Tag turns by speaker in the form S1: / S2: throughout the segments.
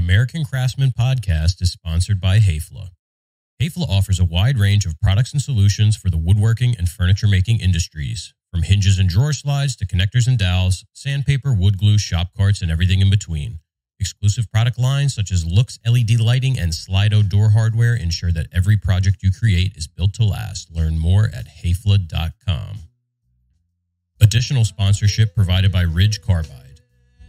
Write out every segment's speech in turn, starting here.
S1: American Craftsman podcast is sponsored by Hayfla. Hayfla offers a wide range of products and solutions for the woodworking and furniture making industries, from hinges and drawer slides to connectors and dowels, sandpaper, wood glue, shop carts, and everything in between. Exclusive product lines such as Lux LED lighting and Slido door hardware ensure that every project you create is built to last. Learn more at hayfla.com. Additional sponsorship provided by Ridge Carbide.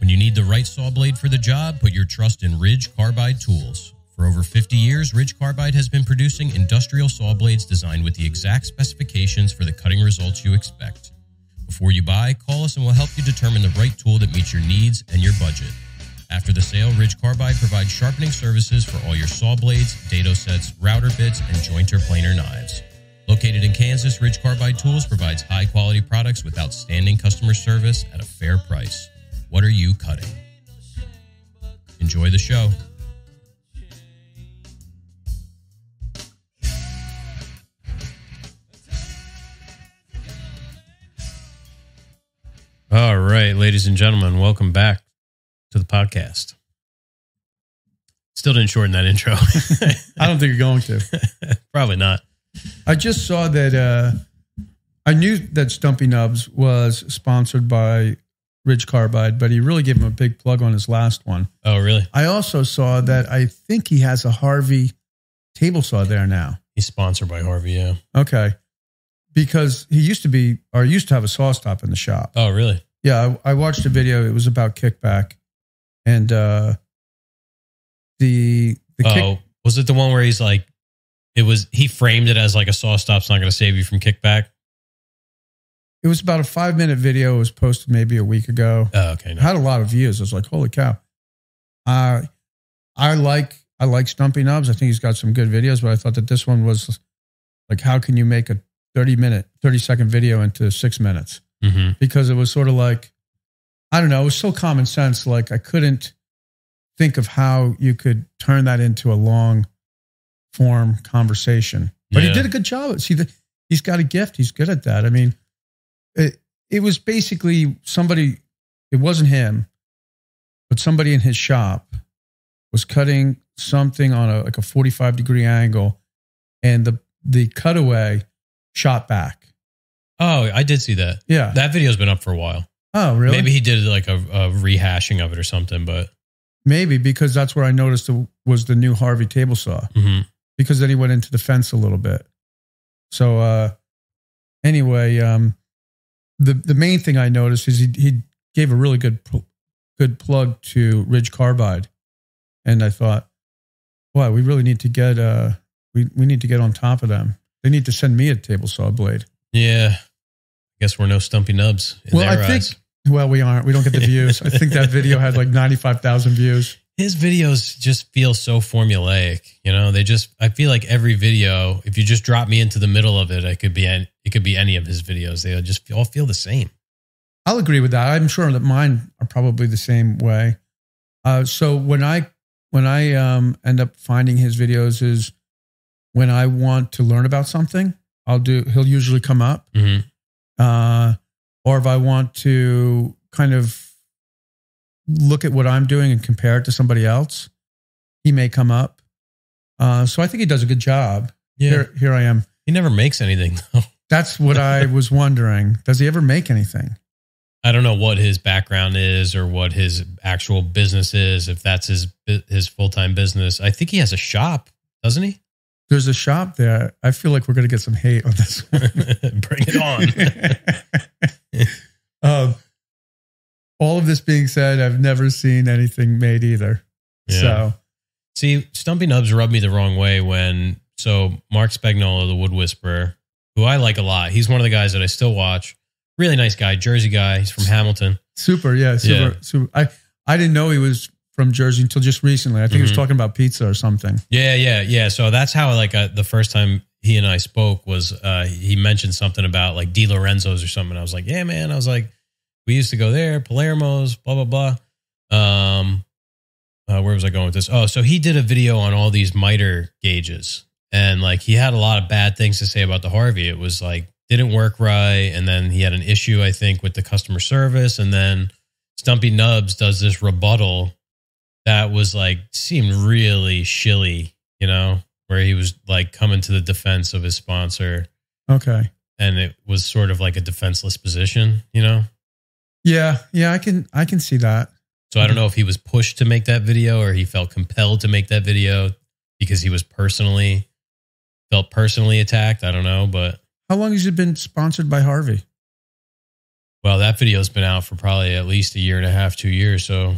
S1: When you need the right saw blade for the job, put your trust in Ridge Carbide Tools. For over 50 years, Ridge Carbide has been producing industrial saw blades designed with the exact specifications for the cutting results you expect. Before you buy, call us and we'll help you determine the right tool that meets your needs and your budget. After the sale, Ridge Carbide provides sharpening services for all your saw blades, dado sets, router bits, and jointer planer knives. Located in Kansas, Ridge Carbide Tools provides high-quality products with outstanding customer service at a fair price. What are you cutting? Enjoy the show. All right, ladies and gentlemen, welcome back to the podcast. Still didn't shorten that intro.
S2: I don't think you're going to.
S1: Probably not.
S2: I just saw that I knew that Stumpy Nubs was sponsored by Ridge Carbide, but he really gave him a big plug on his last one.
S1: Oh, really?
S2: I also saw that I think he has a Harvey table saw there now.
S1: He's sponsored by Harvey, yeah.
S2: Okay. Because he used to have a saw stop in the shop.
S1: Oh, really?
S2: Yeah, I watched a video. It was about kickback. And
S1: was it the one where he's like, he framed it as like a saw stop's not going to save you from kickback?
S2: It was about a 5-minute video. It was posted maybe a week ago.
S1: Oh, okay. No.
S2: It had a lot of views. I was like, holy cow. I like Stumpy Nubs. I think he's got some good videos, but I thought that this one was like, how can you make a 30-second video into 6 minutes?
S1: Mm-hmm.
S2: Because it was sort of like, I don't know, it was so common sense. Like I couldn't think of how you could turn that into a long form conversation. But he did a good job. See, he's got a gift. He's good at that. I mean, it was basically somebody, it wasn't him, but somebody in his shop was cutting something on a 45-degree angle, and the cutaway shot back.
S1: Oh, I did see that.
S2: Yeah.
S1: That video's been up for a while.
S2: Oh, really?
S1: Maybe he did like a rehashing of it or something, but...
S2: Maybe, because that's where I noticed it was the new Harvey table saw.
S1: Mm-hmm.
S2: Because then he went into the fence a little bit. So anyway, the main thing I noticed is he gave a really good plug to Ridge Carbide. And I thought, wow, we really need to get we need to get on top of them. They need to send me a table saw blade.
S1: Yeah. Guess we're no Stumpy Nubs.
S2: Well, we aren't. We don't get the views. I think that video had like 95,000 views.
S1: His videos just feel so formulaic. You know, I feel like every video, if you just drop me into the middle of it, it could be any of his videos. They just all feel the same.
S2: I'll agree with that. I'm sure that mine are probably the same way. So when I end up finding his videos is when I want to learn about something, he'll usually come up.
S1: Mm-hmm.
S2: Or if I want to kind of look at what I'm doing and compare it to somebody else, he may come up. So I think he does a good job.
S1: Yeah.
S2: Here I am.
S1: He never makes anything, though.
S2: That's what I was wondering. Does he ever make anything?
S1: I don't know what his background is or what his actual business is, if that's his full-time business. I think he has a shop, doesn't he?
S2: There's a shop there. I feel like we're going to get some hate on this one.
S1: Bring it
S2: on. All of this being said, I've never seen anything made either. Yeah. So,
S1: see, Stumpy Nubs rubbed me the wrong way so Mark Spagnuolo, the Wood Whisperer, who I like a lot. He's one of the guys that I still watch. Really nice guy, Jersey guy. He's from Hamilton.
S2: Super. Super. I didn't know he was from Jersey until just recently. I think he was talking about pizza or something.
S1: Yeah. So that's how the first time he and I spoke was he mentioned something about like Di Lorenzo's or something. I was like, yeah, man. I was like, we used to go there, Palermo's, blah, blah, blah. Where was I going with this? Oh, so he did a video on all these miter gauges. And like he had a lot of bad things to say about the Harvey. It was like, didn't work right. And then he had an issue, I think, with the customer service. And then Stumpy Nubs does this rebuttal that was like, seemed really shilly, you know, where he was like coming to the defense of his sponsor.
S2: Okay.
S1: And it was sort of like a defenseless position, you know?
S2: Yeah. Yeah. I can see that.
S1: So I don't know if he was pushed to make that video or he felt compelled to make that video because he was felt personally attacked. I don't know, but.
S2: How long has it been sponsored by Harvey?
S1: Well, that video's been out for probably at least a year and a half, 2 years. So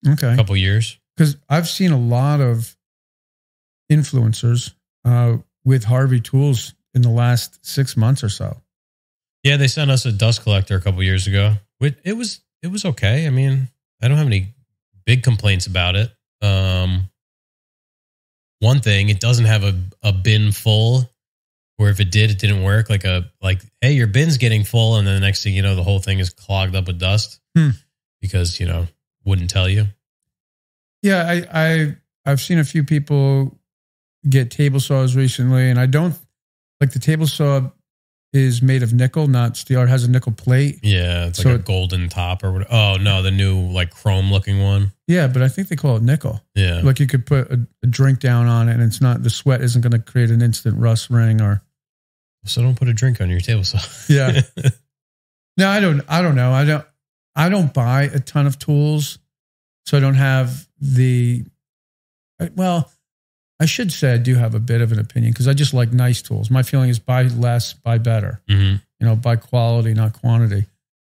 S2: okay.
S1: A couple years.
S2: Because I've seen a lot of influencers with Harvey tools in the last 6 months or so.
S1: Yeah, they sent us a dust collector a couple years ago. It was okay. I mean, I don't have any big complaints about it. One thing, it doesn't have a bin full, or if it did, it didn't work. Like, hey, your bin's getting full, and then the next thing you know, the whole thing is clogged up with dust because, you know, wouldn't tell you.
S2: Yeah, I've seen a few people get table saws recently, and I don't like the table saw is made of nickel, not steel. It has a nickel plate.
S1: Yeah, it's like a golden top or whatever. Oh, no, the new like chrome looking one.
S2: Yeah, but I think they call it nickel.
S1: Yeah.
S2: Like you could put a drink down on it and it's not, the sweat isn't going to create an instant rust ring or.
S1: So don't put a drink on your table saw.
S2: Yeah. No, I don't know. I don't buy a ton of tools. So I don't have I should say I do have a bit of an opinion because I just like nice tools. My feeling is buy less, buy better. Mm-hmm. You know, buy quality, not quantity.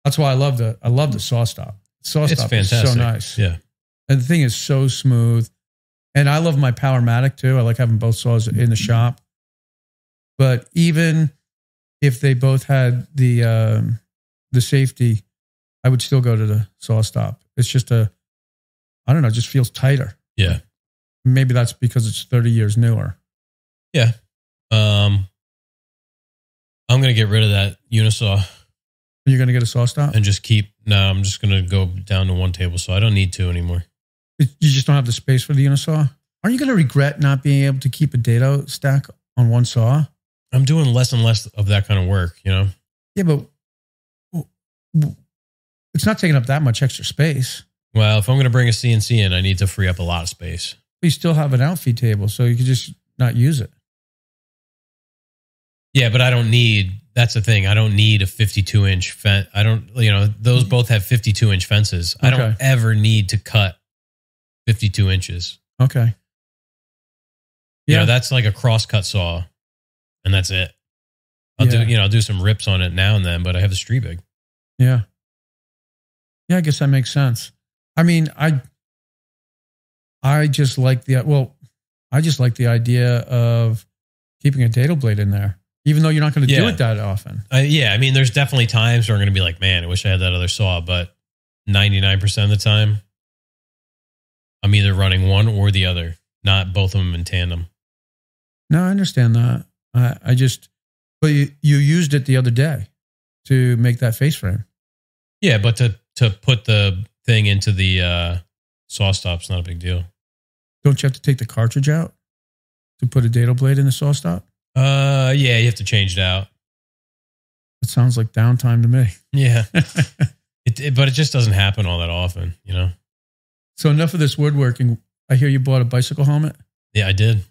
S2: That's why I love the saw stop. Saw stop is so nice.
S1: Yeah.
S2: And the thing is so smooth. And I love my Powermatic too. I like having both saws in the shop. But even if they both had the safety, I would still go to the saw stop. It's just I don't know, it just feels tighter.
S1: Yeah.
S2: Maybe that's because it's 30 years newer.
S1: Yeah. I'm going to get rid of that Unisaw.
S2: You're going to get a saw stop?
S1: And just I'm just going to go down to one table saw. I don't need two anymore.
S2: You just don't have the space for the Unisaw? Aren't you going to regret not being able to keep a dado stack on one saw?
S1: I'm doing less and less of that kind of work, you know?
S2: Yeah, but it's not taking up that much extra space.
S1: Well, if I'm going to bring a CNC in, I need to free up a lot of space.
S2: You still have an outfeed table, so you could just not use it.
S1: Yeah, but that's the thing. I don't need a 52-inch fence. Those both have 52-inch fences. Okay. I don't ever need to cut 52 inches.
S2: Okay.
S1: Yeah. That's like a cross-cut saw, and that's it. I'll do some rips on it now and then, but I have the street big.
S2: Yeah. Yeah, I guess that makes sense. I mean, I just like the idea of keeping a dado blade in there, even though you're not going to do it that often.
S1: I mean, there's definitely times where I'm going to be like, man, I wish I had that other saw, but 99% of the time, I'm either running one or the other, not both of them in tandem.
S2: No, I understand that. But you used it the other day to make that face frame.
S1: Yeah, but to put the thing into the saw stop's not a big deal.
S2: Don't you have to take the cartridge out to put a dado blade in the saw stop?
S1: Yeah, you have to change it out.
S2: It sounds like downtime to me.
S1: Yeah. But it just doesn't happen all that often, you know?
S2: So enough of this woodworking. I hear you bought a bicycle helmet.
S1: Yeah, I did.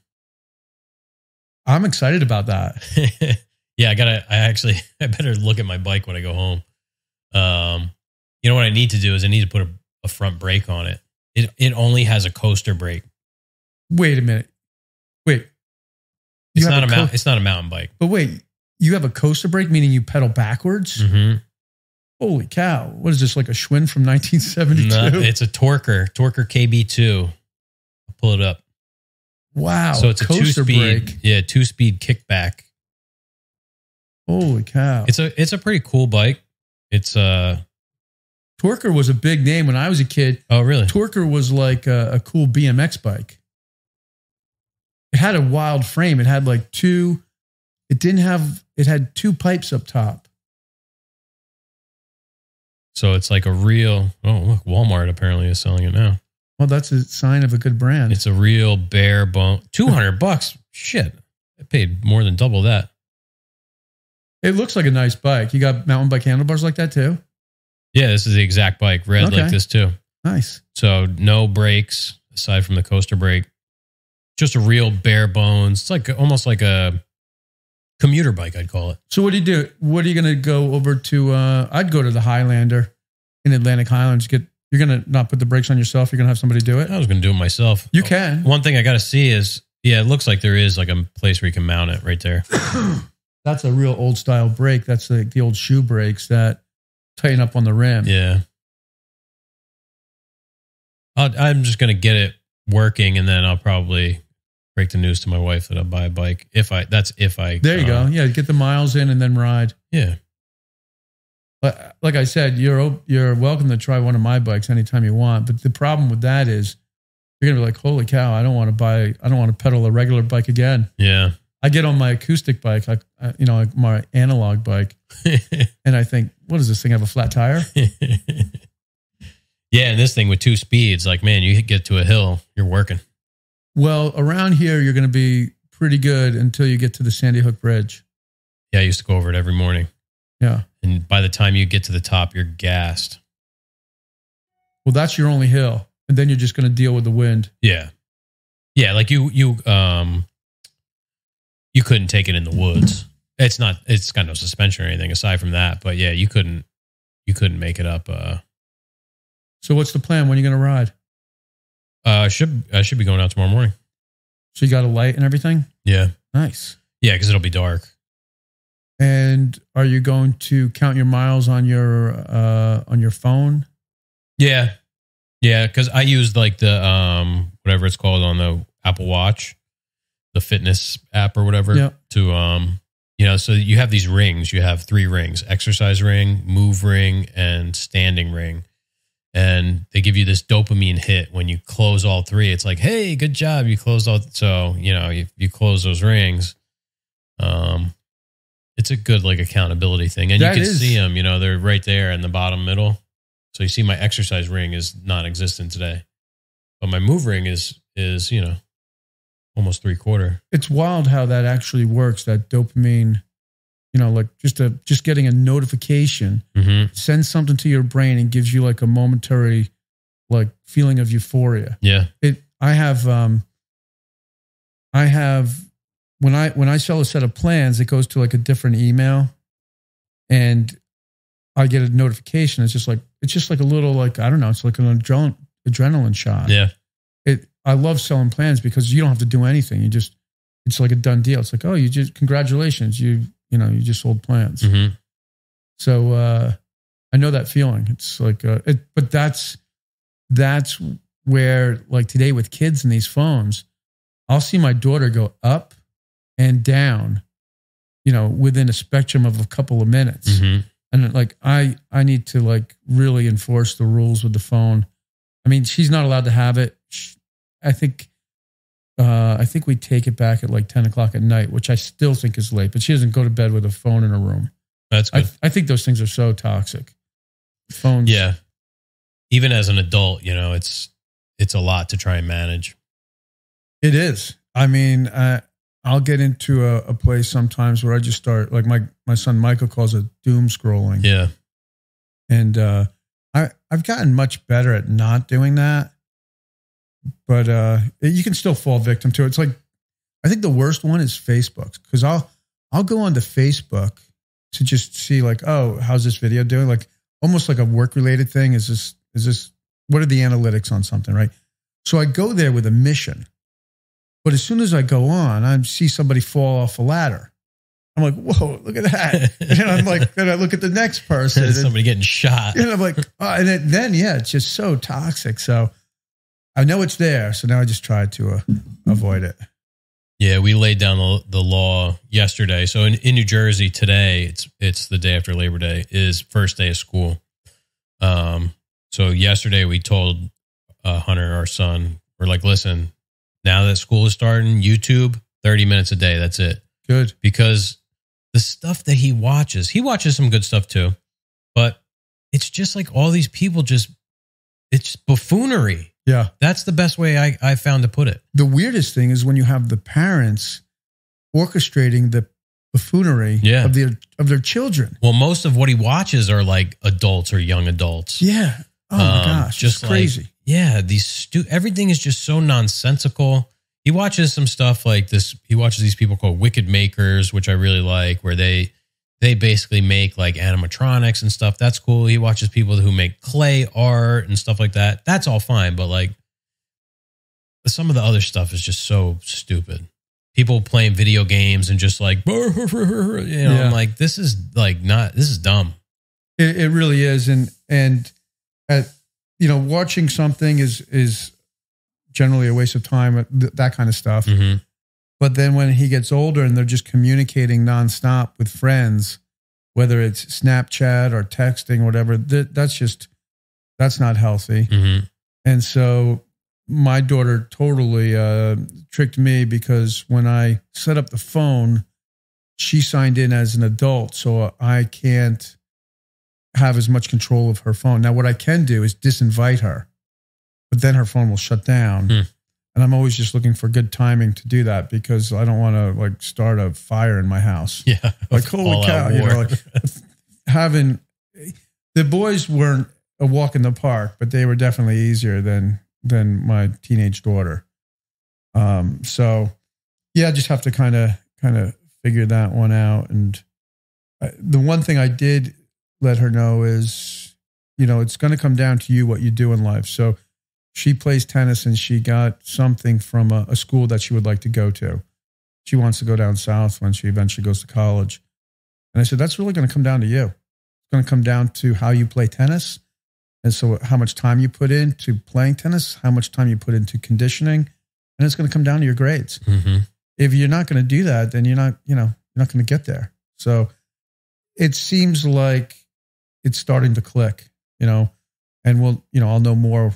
S2: I'm excited about that.
S1: Yeah, I better look at my bike when I go home. You know what I need to do is I need to put a front brake on it. It only has a coaster brake.
S2: Wait a minute. Wait.
S1: It's not a mountain bike.
S2: But wait, you have a coaster brake, meaning you pedal backwards?
S1: Mm-hmm.
S2: Holy cow. What is this, like a Schwinn from 1972?
S1: No, it's a Torker KB2. I'll pull it up.
S2: Wow.
S1: So it's a two-speed. Yeah, two-speed kickback.
S2: Holy cow.
S1: It's a pretty cool bike. It's
S2: Torker was a big name when I was a kid.
S1: Oh, really?
S2: Torker was like a cool BMX bike. It had a wild frame. It had like it had two pipes up top.
S1: So it's like a real, look, Walmart apparently is selling it now.
S2: Well, that's a sign of a good brand.
S1: It's a real bare bone. $200. Shit. I paid more than double that.
S2: It looks like a nice bike. You got mountain bike handlebars like that too?
S1: Yeah, this is the exact bike. Red like this too.
S2: Nice.
S1: So no brakes aside from the coaster brake. Just a real bare bones. It's like almost like a commuter bike, I'd call it.
S2: So what do you do? What are you going to go over to? I'd go to the Highlander in Atlantic Highlands. You're going to not put the brakes on yourself. You're going to have somebody do it.
S1: I was going to do it myself.
S2: You can.
S1: One thing I got to see is, it looks like there is like a place where you can mount it right there.
S2: That's a real old style brake. That's like the old shoe brakes that tighten up on the rim.
S1: Yeah. I'm just going to get it working, and then I'll probably break the news to my wife that I'll buy a bike. If I. There you go. Yeah, get the miles in and then ride. Yeah.
S2: But like I said, you're welcome to try one of my bikes anytime you want. But the problem with that is you're gonna be like, holy cow, I don't want to pedal a regular bike again.
S1: Yeah.
S2: I get on my acoustic bike, like my analog bike, and I think, what does this thing have, a flat tire?
S1: Yeah, and this thing with 2 speeds, like, man, you get to a hill, you're working.
S2: Well, around here, you're going to be pretty good until you get to the Sandy Hook Bridge.
S1: Yeah, I used to go over it every morning.
S2: Yeah.
S1: And by the time you get to the top, you're gassed.
S2: Well, that's your only hill. And then you're just going to deal with the wind.
S1: Yeah. Yeah, like you couldn't take it in the woods. It's got no suspension or anything aside from that. But yeah, you couldn't make it up.
S2: So what's the plan? When are you going to ride?
S1: I should be going out tomorrow morning.
S2: So you got a light and everything?
S1: Yeah.
S2: Nice.
S1: Yeah, because it'll be dark.
S2: And are you going to count your miles on your phone?
S1: Yeah. Yeah, because I used like the whatever it's called on the Apple Watch, the fitness app or whatever, to so you have these rings. You have 3 rings: exercise ring, move ring, and standing ring. And they give you this dopamine hit when you close all 3. It's like, hey, good job, you closed all. So you close those rings. It's a good like accountability thing, and you can see them. They're right there in the bottom middle. So you see, my exercise ring is non-existent today, but my move ring is almost 3/4.
S2: It's wild how that actually works. That dopamine, like just getting a notification, sends something to your brain and gives you like a momentary like feeling of euphoria.
S1: Yeah.
S2: I have when I sell a set of plans, it goes to like a different email, and I get a notification. It's just like a little, like, I don't know. It's like an adrenaline shot.
S1: Yeah.
S2: I love selling plans because you don't have to do anything. It's like a done deal. It's like, oh, congratulations. You just sold plans.
S1: Mm-hmm.
S2: So, I know that feeling. It's like, but that's where, like today with kids and these phones, I'll see my daughter go up and down, within a spectrum of a couple of minutes.
S1: Mm-hmm.
S2: And like, I need to like really enforce the rules with the phone. I mean, she's not allowed to have it. I think we take it back at like 10 o'clock at night, which I still think is late, but she doesn't go to bed with a phone in her room.
S1: That's good.
S2: I think those things are so toxic. Phones.
S1: Yeah. Even as an adult, it's a lot to try and manage.
S2: It is. I mean, I'll get into a place sometimes where I just start, like my son Michael calls it doom scrolling.
S1: Yeah.
S2: And I've gotten much better at not doing that. But you can still fall victim to it. It's like, I think the worst one is Facebook, because I'll go onto Facebook to just see like, oh, how's this video doing? Like almost like a work related thing. Is this, what are the analytics on something, right? So I go there with a mission. But as soon as I go on, I see somebody fall off a ladder. I'm like, whoa, look at that. And I'm like, then I look at the next person.
S1: Somebody getting shot.
S2: And I'm like, oh, and then, it's just so toxic. So I know it's there. So now I just try to avoid it.
S1: Yeah, we laid down the law yesterday. So in New Jersey today, it's the day after Labor Day, is first day of school. So yesterday we told Hunter, our son, we're like, listen, now that school is starting, YouTube, 30 minutes a day. That's it.
S2: Good.
S1: Because the stuff that he watches some good stuff too, but it's just like all these people it's buffoonery.
S2: Yeah.
S1: That's the best way I found to put it.
S2: The weirdest thing is when you have the parents orchestrating the buffoonery of their children.
S1: Well, most of what he watches are like adults or young adults.
S2: Yeah. Oh my gosh,
S1: just
S2: it's crazy.
S1: Like, yeah, everything is just so nonsensical. He watches some stuff like this. He watches these people called Wicked Makers, which I really like, where they basically make like animatronics and stuff. That's cool. He watches people who make clay art and stuff like that. That's all fine. But like some of the other stuff is just so stupid. People playing video games and just like, I'm like, this is dumb.
S2: It really is. And watching something is generally a waste of time, that kind of stuff. Mm-hmm. But then when he gets older and they're just communicating nonstop with friends, whether it's Snapchat or texting or whatever, that's not healthy. Mm-hmm. And so my daughter totally tricked me, because when I set up the phone, she signed in as an adult, so I can't have as much control of her phone. Now, what I can do is disinvite her, but then her phone will shut down. And I'm always just looking for good timing to do that, because I don't want to like start a fire in my house.
S1: Yeah.
S2: Like, holy cow, like having the boys weren't a walk in the park, but they were definitely easier than my teenage daughter. So yeah, I just have to kind of figure that one out. And the one thing I did let her know is, it's going to come down to you, what you do in life. So she plays tennis and she got something from a school that she would like to go to. She wants to go down south when she eventually goes to college. And I said, that's really going to come down to you. It's going to come down to how you play tennis. And so how much time you put into playing tennis, how much time you put into conditioning, and it's going to come down to your grades. Mm-hmm. If you're not going to do that, then you're not going to get there. So it seems like it's starting to click, and I'll know more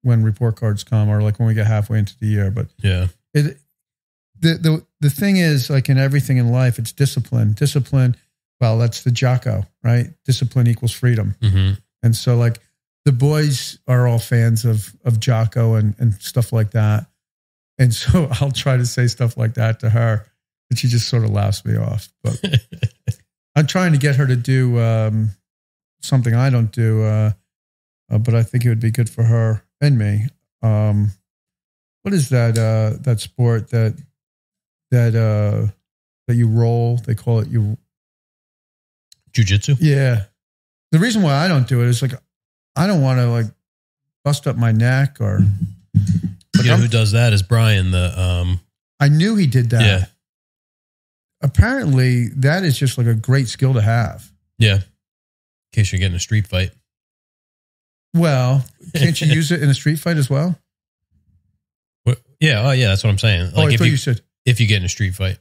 S2: when report cards come, or like when we get halfway into the year. But
S1: yeah,
S2: the thing is, like in everything in life, it's discipline. Discipline. Well, that's the Jocko, right? Discipline equals freedom. Mm-hmm. And so like the boys are all fans of Jocko and stuff like that. And so I'll try to say stuff like that to her, and she just sort of laughs me off. But I'm trying to get her to do something I don't do, but I think it would be good for her and me. What is that sport that you roll? They call it
S1: jiu-jitsu?
S2: Yeah. The reason why I don't do it is like I don't want to like bust up my neck or.
S1: Who does that is Brian.
S2: I knew he did that.
S1: Yeah.
S2: Apparently, that is just like a great skill to have.
S1: Yeah. In case you're getting a street fight.
S2: Well, can't you use it in a street fight as well?
S1: What? Yeah. Oh, yeah. That's what I'm saying.
S2: Like I thought you said
S1: if you get in a street fight,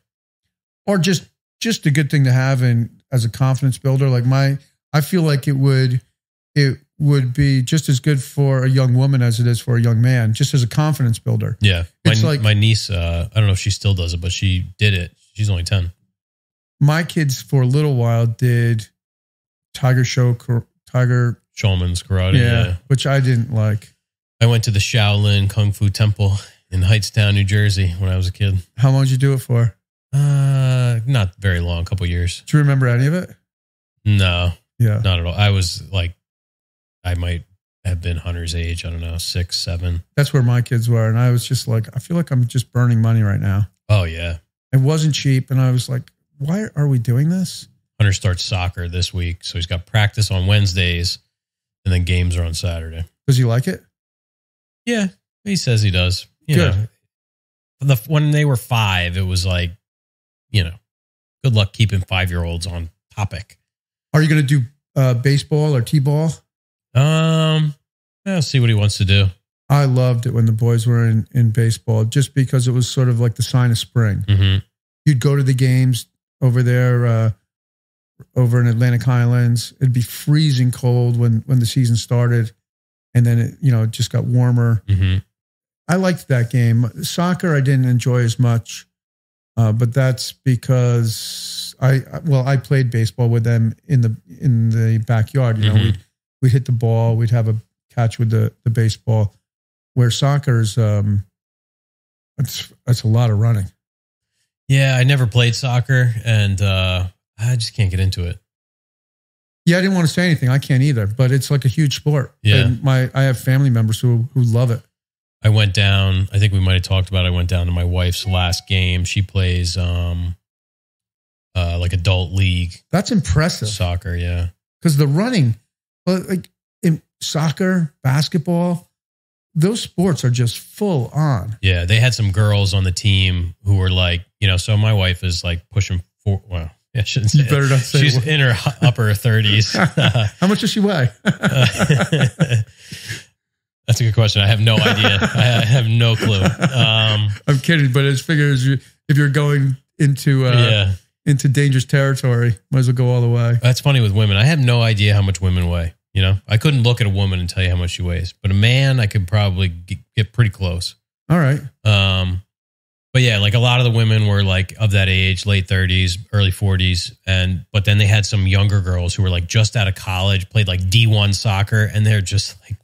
S2: or just a good thing to have as a confidence builder. Like I feel like it would be just as good for a young woman as it is for a young man, just as a confidence builder.
S1: Yeah. My niece, I don't know if she still does it, but she did it. She's only 10.
S2: My kids for a little while did Tiger Showman's
S1: karate. Yeah.
S2: Which I didn't like.
S1: I went to the Shaolin Kung Fu Temple in Hightstown, New Jersey when I was a kid.
S2: How long did you do it for?
S1: Not very long, a couple years.
S2: Do you remember any of it?
S1: No.
S2: Yeah.
S1: Not at all. I was like, I might have been Hunter's age. I don't know, 6, 7.
S2: That's where my kids were. And I was just like, I feel like I'm just burning money right now.
S1: Oh, yeah.
S2: It wasn't cheap. And I was like, why are we doing this?
S1: Hunter starts soccer this week. So he's got practice on Wednesdays and then games are on Saturday.
S2: Does he like it?
S1: Yeah. He says he does.
S2: Good.
S1: When they were 5, it was like, good luck keeping 5-year-olds on topic.
S2: Are you going to do baseball or t-ball?
S1: I'll see what he wants to do.
S2: I loved it when the boys were in baseball, just because it was sort of like the sign of spring. Mm-hmm. You'd go to the games over there, over in Atlantic Highlands. It'd be freezing cold when the season started, and then it just got warmer. Mm-hmm. I liked that game. Soccer I didn't enjoy as much, but that's because I played baseball with them in the backyard. Mm-hmm. We'd hit the ball. We'd have a catch with the baseball. Where soccer's, that's a lot of running.
S1: Yeah, I never played soccer, and I just can't get into it.
S2: Yeah, I didn't want to say anything. I can't either, but it's like a huge sport.
S1: Yeah.
S2: And I have family members who love it.
S1: I went down, I think we might have talked about it. I went down to my wife's last game. She plays like adult league.
S2: That's impressive.
S1: Soccer, yeah.
S2: Because the running, like in soccer, basketball, those sports are just full on.
S1: Yeah, they had some girls on the team who were like, so my wife is like pushing for, well, I shouldn't say.
S2: You better not say.
S1: She's in her upper 30s.
S2: How much does she weigh?
S1: That's a good question. I have no idea. I have no clue.
S2: I'm kidding, but it's figures if you're going into dangerous territory, might as well go all the way.
S1: That's funny with women. I have no idea how much women weigh. I couldn't look at a woman and tell you how much she weighs, but a man, I could probably get pretty close.
S2: All right.
S1: But yeah, like a lot of the women were like of that age, late 30s, early 40s. But then they had some younger girls who were like just out of college, played like D1 soccer, and they're just like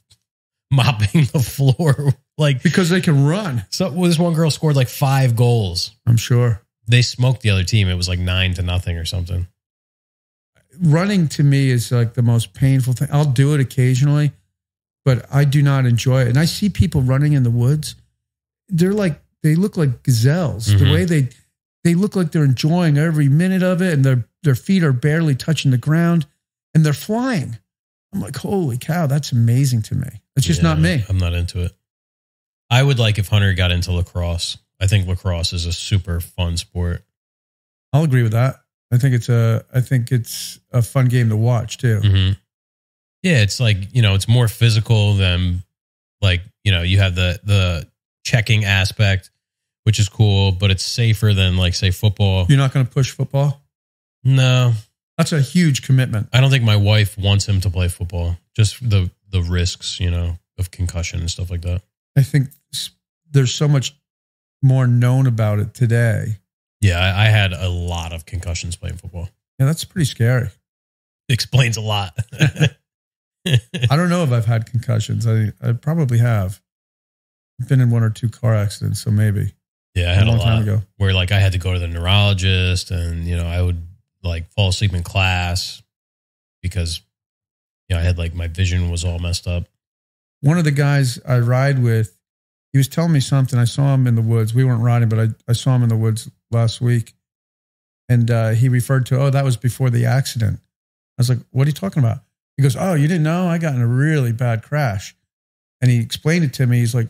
S1: mopping the floor. Like
S2: because they can run.
S1: So this one girl scored like 5 goals.
S2: I'm sure.
S1: They smoked the other team. It was like 9-0 or something.
S2: Running to me is like the most painful thing. I'll do it occasionally, but I do not enjoy it. And I see people running in the woods. They look like gazelles. Mm-hmm. The way they look like they're enjoying every minute of it, and their feet are barely touching the ground, and they're flying. I'm like, holy cow, that's amazing to me. It's just not me.
S1: I'm not into it. I would like if Hunter got into lacrosse. I think lacrosse is a super fun sport.
S2: I'll agree with that. I think it's a fun game to watch too.
S1: Mm-hmm. Yeah, it's like, it's more physical than like, you have the checking aspect, which is cool, but it's safer than like, say, football.
S2: You're not going to push football?
S1: No.
S2: That's a huge commitment.
S1: I don't think my wife wants him to play football. Just the risks, of concussion and stuff like that.
S2: I think there's so much more known about it today.
S1: Yeah, I had a lot of concussions playing football.
S2: Yeah, that's pretty scary.
S1: Explains a lot.
S2: I don't know if I've had concussions. I probably have. I've been in 1 or 2 car accidents, so maybe.
S1: Yeah, I had a long time ago. Where like I had to go to the neurologist, and I would like fall asleep in class because I had like my vision was all messed up.
S2: One of the guys I ride with, he was telling me something. I saw him in the woods. We weren't riding, but I saw him in the woods last week. And he referred to, that was before the accident. I was like, what are you talking about? He goes, you didn't know? I got in a really bad crash. And he explained it to me. He's like,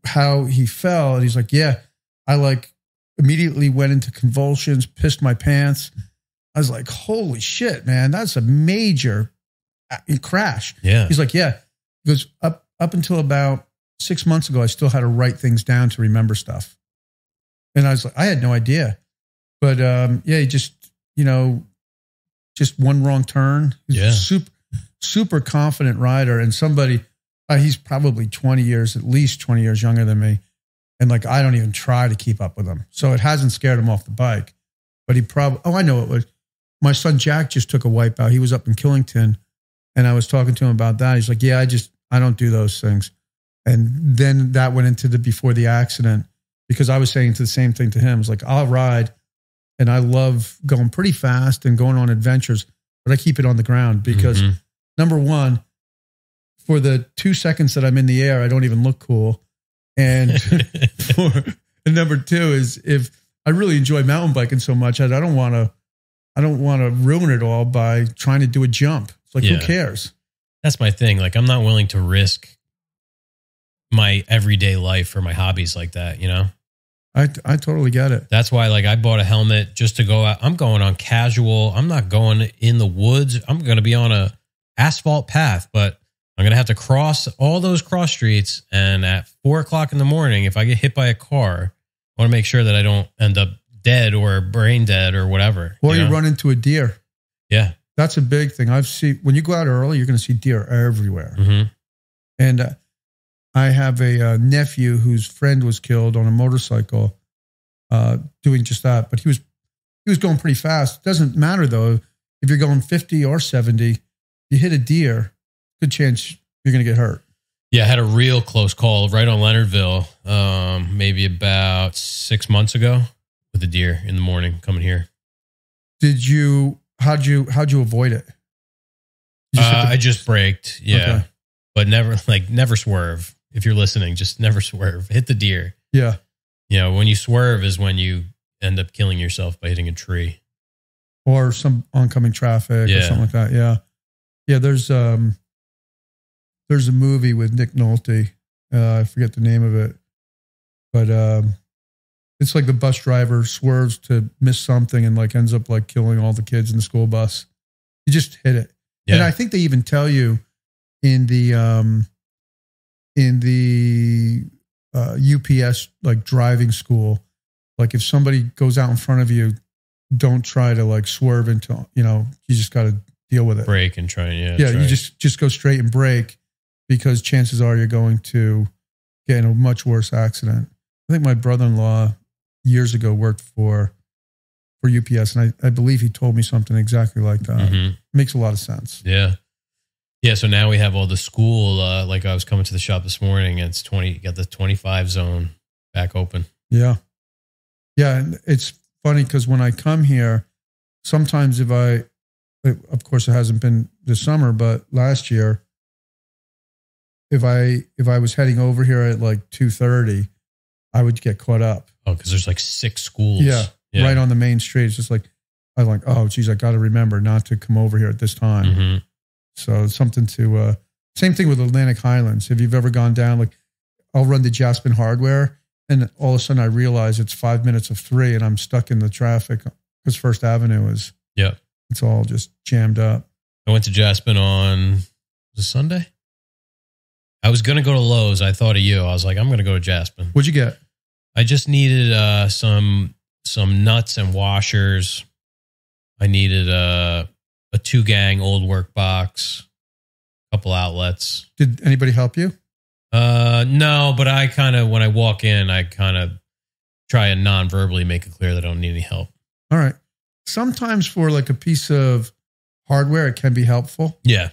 S2: how he fell. And he's like, yeah, I like immediately went into convulsions, pissed my pants. I was like, holy shit, man, that's a major crash.
S1: Yeah.
S2: He's like, yeah. He goes, up until about 6 months ago, I still had to write things down to remember stuff. And I was like, I had no idea. But he just, just one wrong turn. He's a super confident rider, and somebody, he's probably at least 20 years younger than me. And like, I don't even try to keep up with him. So it hasn't scared him off the bike. But he probably, I know it was. My son Jack just took a wipeout. He was up in Killington, and I was talking to him about that. He's like, yeah, I don't do those things. And then that went into before the accident, because I was saying the same thing to him. I was like, I'll ride, and I love going pretty fast and going on adventures, but I keep it on the ground because number one, for the 2 seconds that I'm in the air, I don't even look cool. And and number two is, if I really enjoy mountain biking so much, I don't want to ruin it all by trying to do a jump. It's like, who cares?
S1: That's my thing. Like, I'm not willing to risk my everyday life for my hobbies like that,
S2: I totally get it.
S1: That's why, like, I bought a helmet just to go out. I'm going on casual. I'm not going in the woods. I'm going to be on a asphalt path, but I'm going to have to cross all those cross streets. And at 4:00 in the morning, if I get hit by a car, I want to make sure that I don't end up dead or brain dead or whatever.
S2: Or you run into a deer.
S1: Yeah.
S2: That's a big thing. When you go out early, you're going to see deer everywhere.
S1: Mm-hmm.
S2: And I have a nephew whose friend was killed on a motorcycle doing just that. But he was going pretty fast. Doesn't matter, though. If you're going 50 or 70, you hit a deer, good chance you're going to get hurt.
S1: Yeah, I had a real close call right on Leonardville maybe about 6 months ago with a deer in the morning coming here.
S2: How'd you avoid it?
S1: I just braked. Yeah. Okay. But never swerve. If you're listening, just never swerve. Hit the deer.
S2: Yeah.
S1: When you swerve is when you end up killing yourself by hitting a tree.
S2: Or some oncoming traffic or something like that. Yeah. Yeah. There's a movie with Nick Nolte. I forget the name of it. But it's like the bus driver swerves to miss something and like ends up like killing all the kids in the school bus. You just hit it. Yeah. And I think they even tell you in the UPS like driving school, like if somebody goes out in front of you, don't try to like swerve into, you just got to deal with it.
S1: Brake and try. Yeah.
S2: You just go straight and brake, because chances are you're going to get in a much worse accident. I think my brother-in-law years ago worked for UPS, and I believe he told me something exactly like that. Mm-hmm. Makes a lot of sense.
S1: Yeah. Yeah, so now we have all the school, like I was coming to the shop this morning, and it's got the 25 zone back open.
S2: Yeah. Yeah, and it's funny because when I come here, sometimes of course it hasn't been this summer, but last year, if I was heading over here at like 2:30, I would get caught up.
S1: Oh, because there's like 6 schools.
S2: Yeah, right on the main street. It's just like, I'm like, oh, geez, I got to remember not to come over here at this time. Mm-hmm. So it's something to, same thing with Atlantic Highlands. If you've ever gone down, like I'll run to Jasper Hardware and all of a sudden I realize it's 5 minutes of 3 and I'm stuck in the traffic because First Avenue it's all just jammed up.
S1: I went to Jasper on, was it Sunday? I was going to go to Lowe's. I thought of you. I was like, I'm going to go to Jasper.
S2: What'd you get?
S1: I just needed some nuts and washers. I needed a 2-gang old work box, a couple outlets.
S2: Did anybody help you?
S1: No, but I kind of, when I walk in, I kind of try and non-verbally make it clear that I don't need any help.
S2: All right. Sometimes for like a piece of hardware, it can be helpful.
S1: Yeah.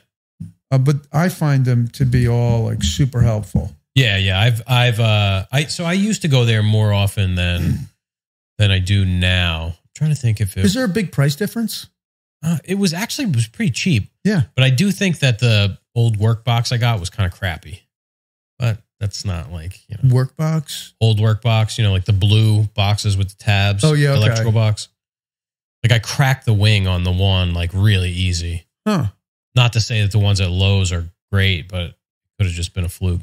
S2: But I find them to be all like super helpful.
S1: Yeah. So I used to go there more often than I do now. I'm trying to think if
S2: is there a big price difference?
S1: It was pretty cheap.
S2: Yeah.
S1: But I do think that the old work box I got was kind of crappy. But that's not like,
S2: work box?
S1: Old work box, like the blue boxes with the tabs.
S2: Oh, yeah.
S1: The electrical box. Like I cracked the wing on the one like really easy.
S2: Huh.
S1: Not to say that the ones at Lowe's are great, but it could have just been a fluke.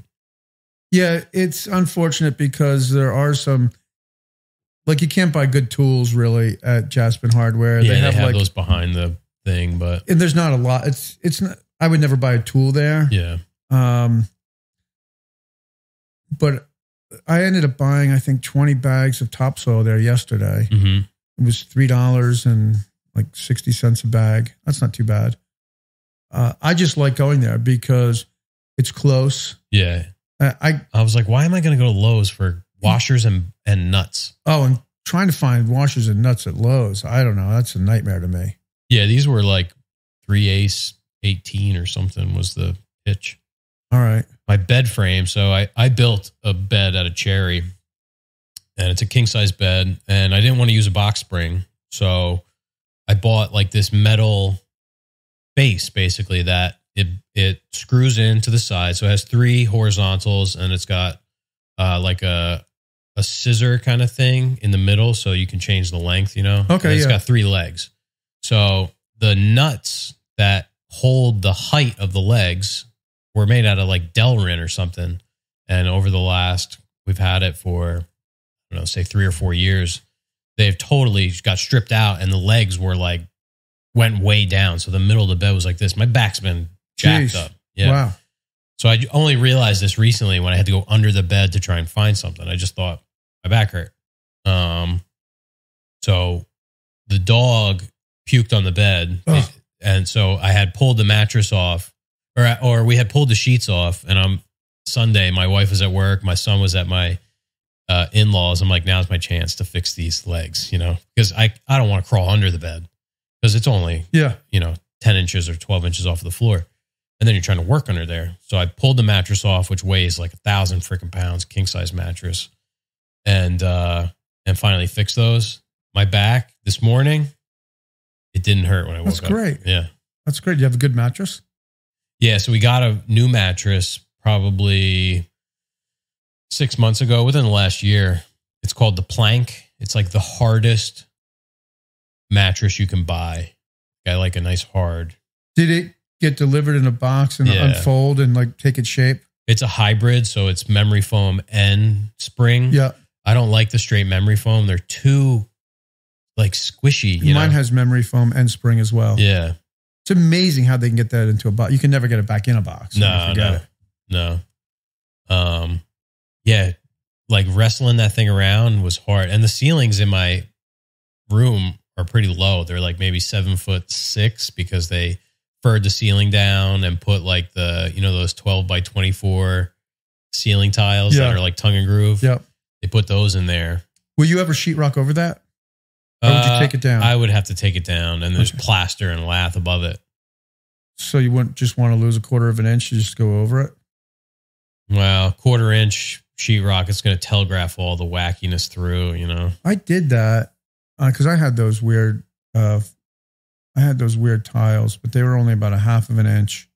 S2: Yeah, it's unfortunate because there are some, like you can't buy good tools really at Jasper Hardware.
S1: Yeah, they have like those behind the thing, but
S2: and there's not a lot. It's not. I would never buy a tool there.
S1: Yeah.
S2: But I ended up buying, I think, 20 bags of topsoil there yesterday.
S1: Mm-hmm.
S2: It was $3 and like 60 cents a bag. That's not too bad. I just like going there because it's close.
S1: Yeah.
S2: I
S1: was like, why am I going to go to Lowe's for washers and nuts?
S2: Oh, and trying to find washers and nuts at Lowe's. I don't know. That's a nightmare to me.
S1: Yeah, these were like 3/8, 18 or something was the pitch.
S2: All right.
S1: My bed frame. So I built a bed out of cherry, and it's a king size bed, and I didn't want to use a box spring. So I bought like this metal base basically that it screws into the side. So it has 3 horizontals, and it's got like a scissor kind of thing in the middle, so you can change the length, Okay. And it's got 3 legs. So the nuts that hold the height of the legs were made out of like Delrin or something. And over the last, we've had it for, I don't know, say 3 or 4 years. They've totally got stripped out, and the legs were like, went way down. So the middle of the bed was like this. My back's been jacked up. Yeah.
S2: Wow.
S1: So I only realized this recently when I had to go under the bed to try and find something. I just thought my back hurt. So the dog puked on the bed.
S2: Oh.
S1: And so I had pulled the mattress off, or we had pulled the sheets off. And Sunday, my wife was at work. My son was at my in-laws. I'm like, now's my chance to fix these legs, because I don't want to crawl under the bed because it's only, 10 inches or 12 inches off of the floor. And then you're trying to work under there. So I pulled the mattress off, which weighs like 1,000 freaking pounds, king size mattress. And finally fixed those. My back this morning, it didn't hurt when I woke up.
S2: That's great.
S1: Yeah.
S2: That's great. You have a good mattress?
S1: Yeah, so we got a new mattress probably 6 months ago, within the last year. It's called the Plank. It's like the hardest mattress you can buy. Got like a nice hard.
S2: Did it get delivered in a box and unfold and like take its shape?
S1: It's a hybrid, so it's memory foam and spring.
S2: Yeah.
S1: I don't like the straight memory foam. They're too like squishy.
S2: Mine has memory foam and spring as well.
S1: Yeah.
S2: It's amazing how they can get that into a box. You can never get it back in a box.
S1: No. Yeah. Like wrestling that thing around was hard. And the ceilings in my room are pretty low. They're like maybe 7'6" because they furred the ceiling down and put like the, those 12 by 24 ceiling tiles that are like tongue and groove.
S2: Yep.
S1: They put those in there.
S2: Will you ever sheetrock over that? Or would you take it down?
S1: I would have to take it down, and there's plaster and lath above it.
S2: So you wouldn't just want to lose 1/4 of an inch to just go over it?
S1: Well, 1/4 inch sheetrock, it's going to telegraph all the wackiness through,
S2: I did that because I had those weird tiles, but they were only about 1/2 of an inch.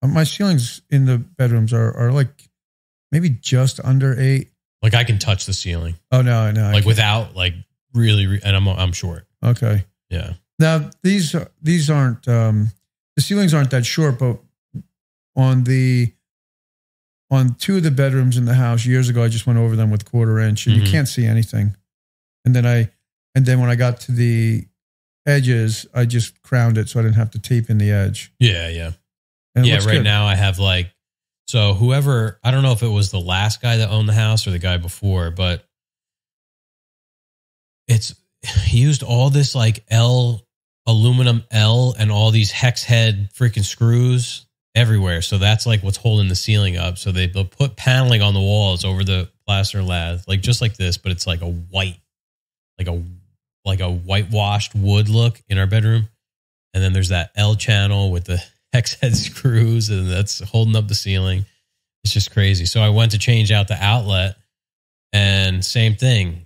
S2: My ceilings in the bedrooms are like maybe just under 8.
S1: Like I can touch the ceiling.
S2: Oh no,
S1: like without like really, and I'm short.
S2: Okay.
S1: Yeah.
S2: Now these aren't the ceilings aren't that short, but on 2 of the bedrooms in the house years ago, I just went over them with 1/4 inch, and you can't see anything. And then when I got to the edges, I just crowned it so I didn't have to tape in the edge.
S1: Yeah.
S2: And
S1: right
S2: good.
S1: now I have like, so whoever, I don't know if it was the last guy that owned the house or the guy before, but he used all this like aluminum L and all these hex head freaking screws everywhere. So that's like what's holding the ceiling up. So they'll put paneling on the walls over the plaster lath, like just like this, but it's like a white, like a whitewashed wood look in our bedroom. And then there's that L channel with the hex head screws, and that's holding up the ceiling. It's just crazy. So I went to change out the outlet, and same thing.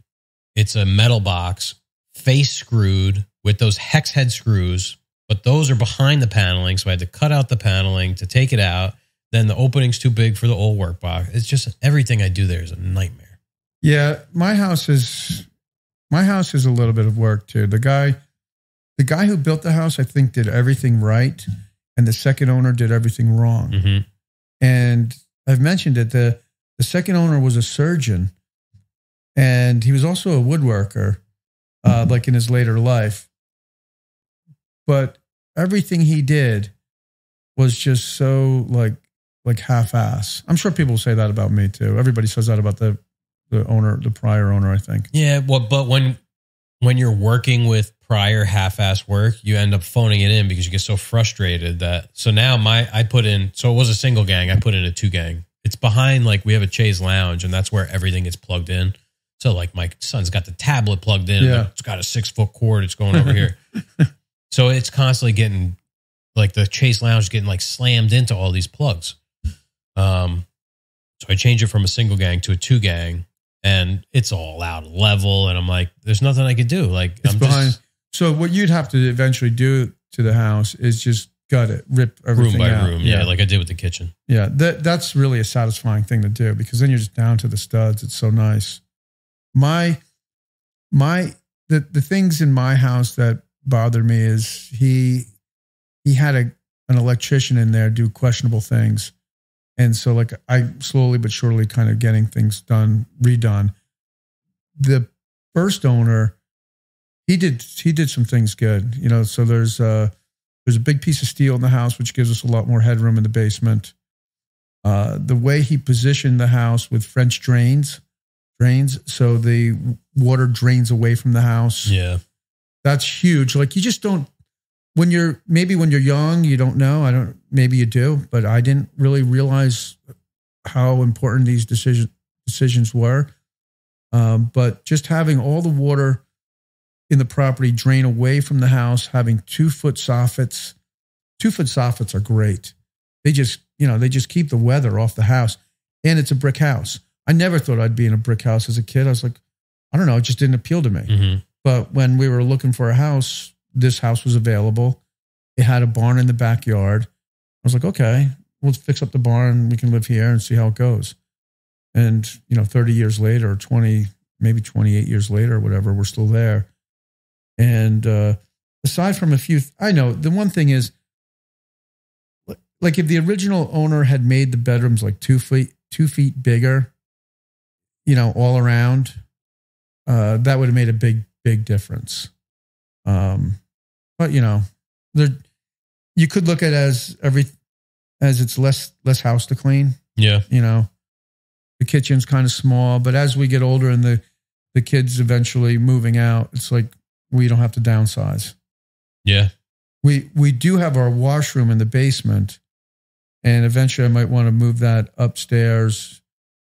S1: It's a metal box, face screwed with those hex head screws, but those are behind the paneling. So I had to cut out the paneling to take it out. Then the opening's too big for the old work box. It's just everything I do there is a nightmare.
S2: Yeah, my house is a little bit of work too. The guy who built the house, I think, did everything right, and the second owner did everything wrong.
S1: Mm-hmm.
S2: And I've mentioned it. The second owner was a surgeon, and he was also a woodworker, like in his later life. But everything he did was just so like half-ass. I'm sure people say that about me too. Everybody says that about the prior owner, I think.
S1: Yeah, well, but when you're working with prior half-ass work, you end up phoning it in because you get so frustrated that. So now so it was a single gang. I put in a 2 gang. It's behind, like, we have a chaise lounge, and that's where everything gets plugged in. So like my son's got the tablet plugged in.
S2: Yeah.
S1: It's got a 6-foot cord. It's going over here. So it's constantly getting, like, the chaise lounge is getting like slammed into all these plugs. So I changed it from a single gang to a 2 gang, and it's all out of level. And I'm like, there's nothing I could do. Like,
S2: it's behind. So what you'd have to eventually do to the house is just gut it, rip everything
S1: room by
S2: out.
S1: room. Yeah, like I did with the kitchen.
S2: Yeah, that's really a satisfying thing to do, because then you're just down to the studs. It's so nice. The things in my house that bother me is he had an electrician in there do questionable things. And so like I slowly but surely kind of getting things redone. The first owner, he did some things good, so there's a big piece of steel in the house, which gives us a lot more headroom in the basement. The way he positioned the house with French drains, so the water drains away from the house.
S1: Yeah.
S2: That's huge. Like, you just don't, when you're young, you don't know. Maybe you do, but I didn't really realize how important these decisions were. But just having all the water in the property drain away from the house, having 2-foot soffits. 2-foot soffits are great. They just keep the weather off the house, and it's a brick house. I never thought I'd be in a brick house as a kid. I was like, I don't know, it just didn't appeal to me.
S1: Mm-hmm.
S2: But when we were looking for a house, this house was available. It had a barn in the backyard. was like, okay, we'll fix up the barn. We can live here and see how it goes. And, 30 years later, or 20, maybe 28 years later or whatever, we're still there. And aside from a few, I know the one thing is, like if the original owner had made the bedrooms like 2 feet bigger, all around, that would have made a big difference. But you could look at it as it's less house to clean.
S1: Yeah.
S2: The kitchen's kind of small, but as we get older and the kids eventually moving out, it's like we don't have to downsize.
S1: Yeah.
S2: We do have our washroom in the basement, and eventually I might want to move that upstairs,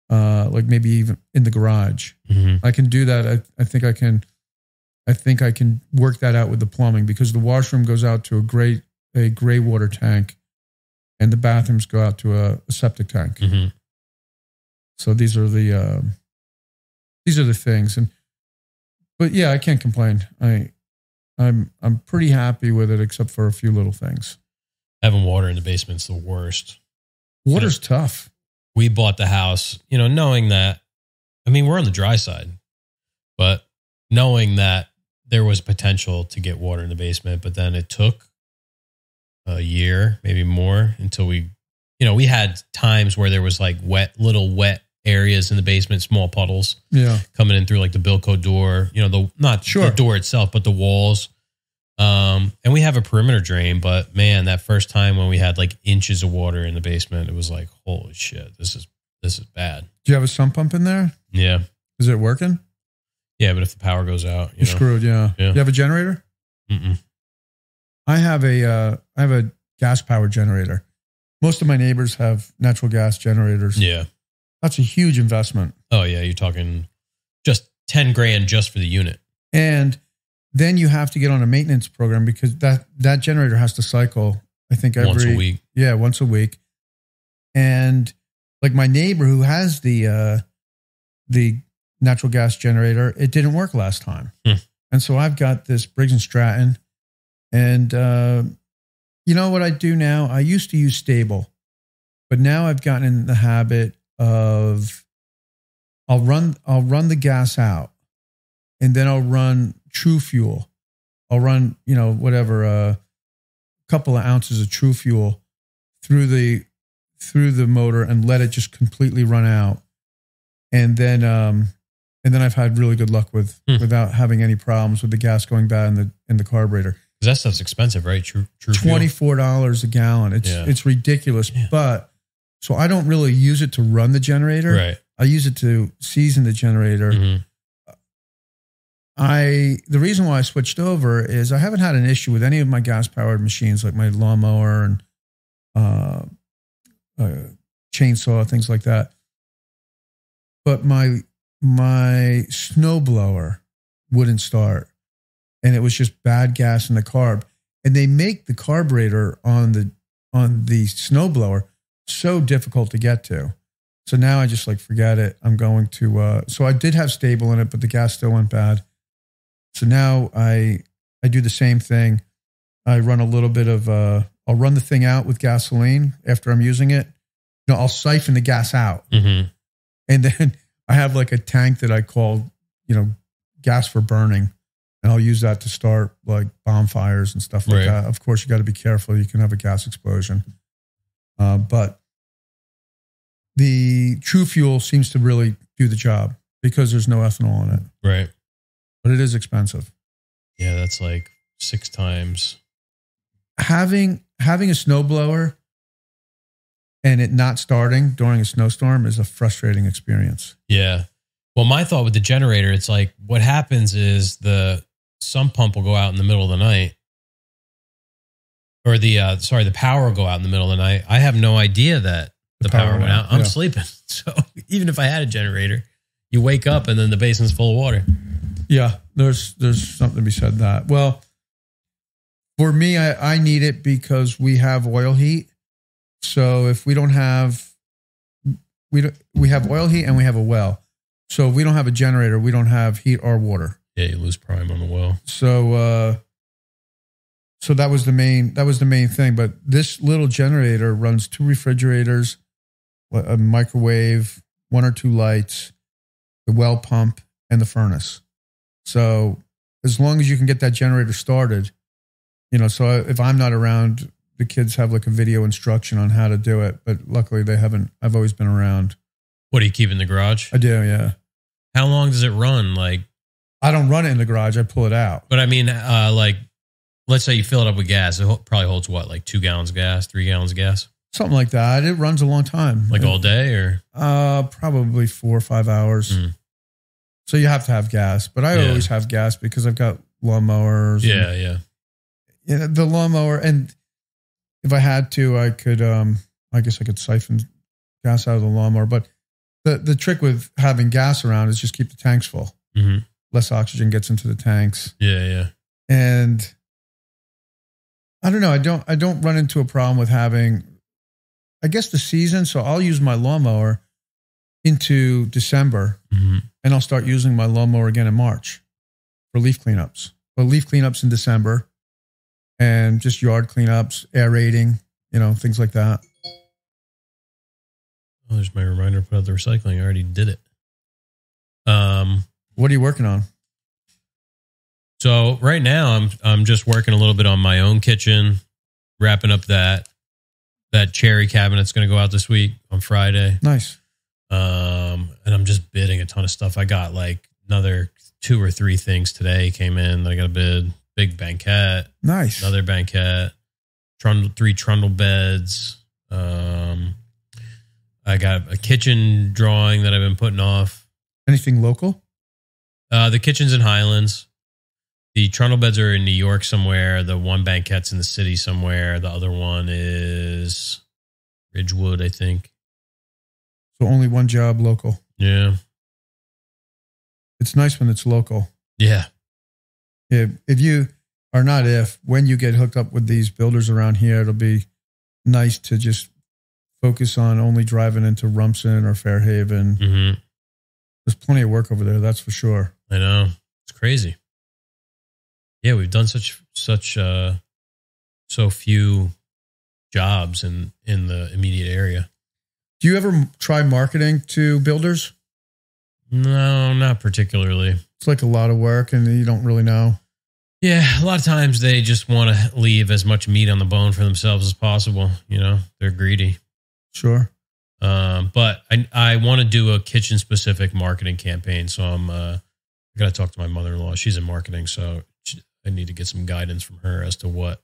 S2: like maybe even in the garage.
S1: Mm-hmm.
S2: I can do that. I think I can work that out with the plumbing, because the washroom goes out to a gray water tank, and the bathrooms go out to a septic tank.
S1: Mm-hmm.
S2: So these are the things, but yeah, I can't complain. I'm pretty happy with it, except for a few little things.
S1: Having water in the basement's the worst.
S2: Water's tough.
S1: We bought the house, knowing that, we're on the dry side, but knowing that there was potential to get water in the basement, but then it took a year, maybe more, until we had times where there was like little wet areas in the basement, small puddles, coming in through like the Bilco door, the door itself, but the walls. And we have a perimeter drain, but man, that first time when we had like inches of water in the basement, it was like, holy shit, this is bad.
S2: Do you have a sump pump in there?
S1: Yeah.
S2: Is it working?
S1: Yeah, but if the power goes out,
S2: you're screwed. Yeah. You have a generator?
S1: Mm-mm.
S2: I have a gas powered generator. Most of my neighbors have natural gas generators.
S1: Yeah.
S2: That's a huge investment.
S1: Oh yeah. You're talking just $10,000 just for the unit.
S2: And then you have to get on a maintenance program, because that generator has to cycle, I think
S1: once a week.
S2: Yeah. Once a week. And like my neighbor who has the natural gas generator, it didn't work last time. And so I've got this Briggs & Stratton, and what I do now? I used to use Stable, but now I've gotten in the habit of I'll run the gas out, and then I'll run True Fuel. I'll run, a couple of ounces of True Fuel through the motor and let it just completely run out. And then I've had really good luck without having any problems with the gas going bad in the carburetor.
S1: Because that stuff's expensive, right? True
S2: $24 a gallon. It's ridiculous. Yeah. But so I don't really use it to run the generator.
S1: Right.
S2: I use it to season the generator.
S1: Mm-hmm.
S2: The reason why I switched over is I haven't had an issue with any of my gas powered machines, like my lawnmower and chainsaw, things like that. But my snowblower wouldn't start, and it was just bad gas in the carb. And they make the carburetor on the snowblower so difficult to get to. So now I just forget it. I'm going to. So I did have Stable in it, but the gas still went bad. So now I do the same thing. I run a little bit of. I'll run the thing out with gasoline after I'm using it. I'll siphon the gas out.
S1: Mm-hmm.
S2: And then I have a tank that I call, gas for burning. And I'll use that to start bonfires and stuff like that. Of course, you got to be careful. You can have a gas explosion. But the True Fuel seems to really do the job because there's no ethanol in it.
S1: Right.
S2: But it is expensive.
S1: Yeah, that's 6 times.
S2: Having a snowblower and it not starting during a snowstorm is a frustrating experience.
S1: Yeah. Well, my thought with the generator, it's what happens is the sump pump will go out in the middle of the night, or the power will go out in the middle of the night. I have no idea that the power went out. I'm sleeping. So even if I had a generator, you wake up and then the basin's full of water.
S2: Yeah, there's something to be said that. Well, for me, I need it because we have oil heat. So if we don't have, we have oil heat and we have a well. So if we don't have a generator, we don't have heat or water.
S1: Yeah, you lose prime on the well.
S2: So that was the main thing. But this little generator runs 2 refrigerators, a microwave, 1 or 2 lights, the well pump, and the furnace. So as long as you can get that generator started, so if I'm not around, the kids have like a video instruction on how to do it. But luckily they haven't. I've always been around.
S1: What do you keep in the garage?
S2: I do, yeah.
S1: How long does it run? Like,
S2: I don't run it in the garage. I pull it out.
S1: But I mean, like, let's say you fill it up with gas. It probably holds what, like 2 gallons of gas, 3 gallons of gas?
S2: Something like that. It runs a long time.
S1: Like all day or?
S2: Probably 4 or 5 hours.
S1: Mm.
S2: So you have to have gas. But I always have gas because I've got lawnmowers.
S1: Yeah.
S2: The lawnmower. And if I had to, I could, I guess I could siphon gas out of the lawnmower. But the trick with having gas around is just keep the tanks full.
S1: Mm-hmm.
S2: Less oxygen gets into the tanks.
S1: Yeah.
S2: And I don't know. I don't run into a problem with having, I guess, the season. So I'll use my lawnmower into December, and I'll start using my lawnmower again in March for leaf cleanups. Well, leaf cleanups in December and just yard cleanups, aerating, things like that.
S1: Oh, there's my reminder to put out the recycling. I already did it.
S2: What are you working on?
S1: So right now I'm just working a little bit on my own kitchen, wrapping up that cherry cabinet that's going to go out this week on Friday.
S2: Nice.
S1: And I'm just bidding a ton of stuff. I got like another 2 or 3 things today came in that I got a bid. Big banquette.
S2: Nice.
S1: Another banquette. 3 trundle beds. I got a kitchen drawing that I've been putting off.
S2: Anything local?
S1: The kitchen's in Highlands. The trundle beds are in New York somewhere. The one banquette's in the city somewhere. The other one is Ridgewood, I think.
S2: So only one job local.
S1: Yeah.
S2: It's nice when it's local.
S1: Yeah.
S2: If you are not when you get hooked up with these builders around here, it'll be nice to just focus on only driving into Rumson or Fairhaven.
S1: Mm-hmm.
S2: There's plenty of work over there, that's for sure.
S1: I know. It's crazy. Yeah, we've done so few jobs in the immediate area.
S2: Do you ever try marketing to builders?
S1: No, not particularly.
S2: It's like a lot of work and you don't really know.
S1: Yeah, a lot of times they just want to leave as much meat on the bone for themselves as possible. They're greedy.
S2: Sure.
S1: But I want to do a kitchen specific marketing campaign. So I got to talk to my mother-in-law. She's in marketing. So I need to get some guidance from her as to what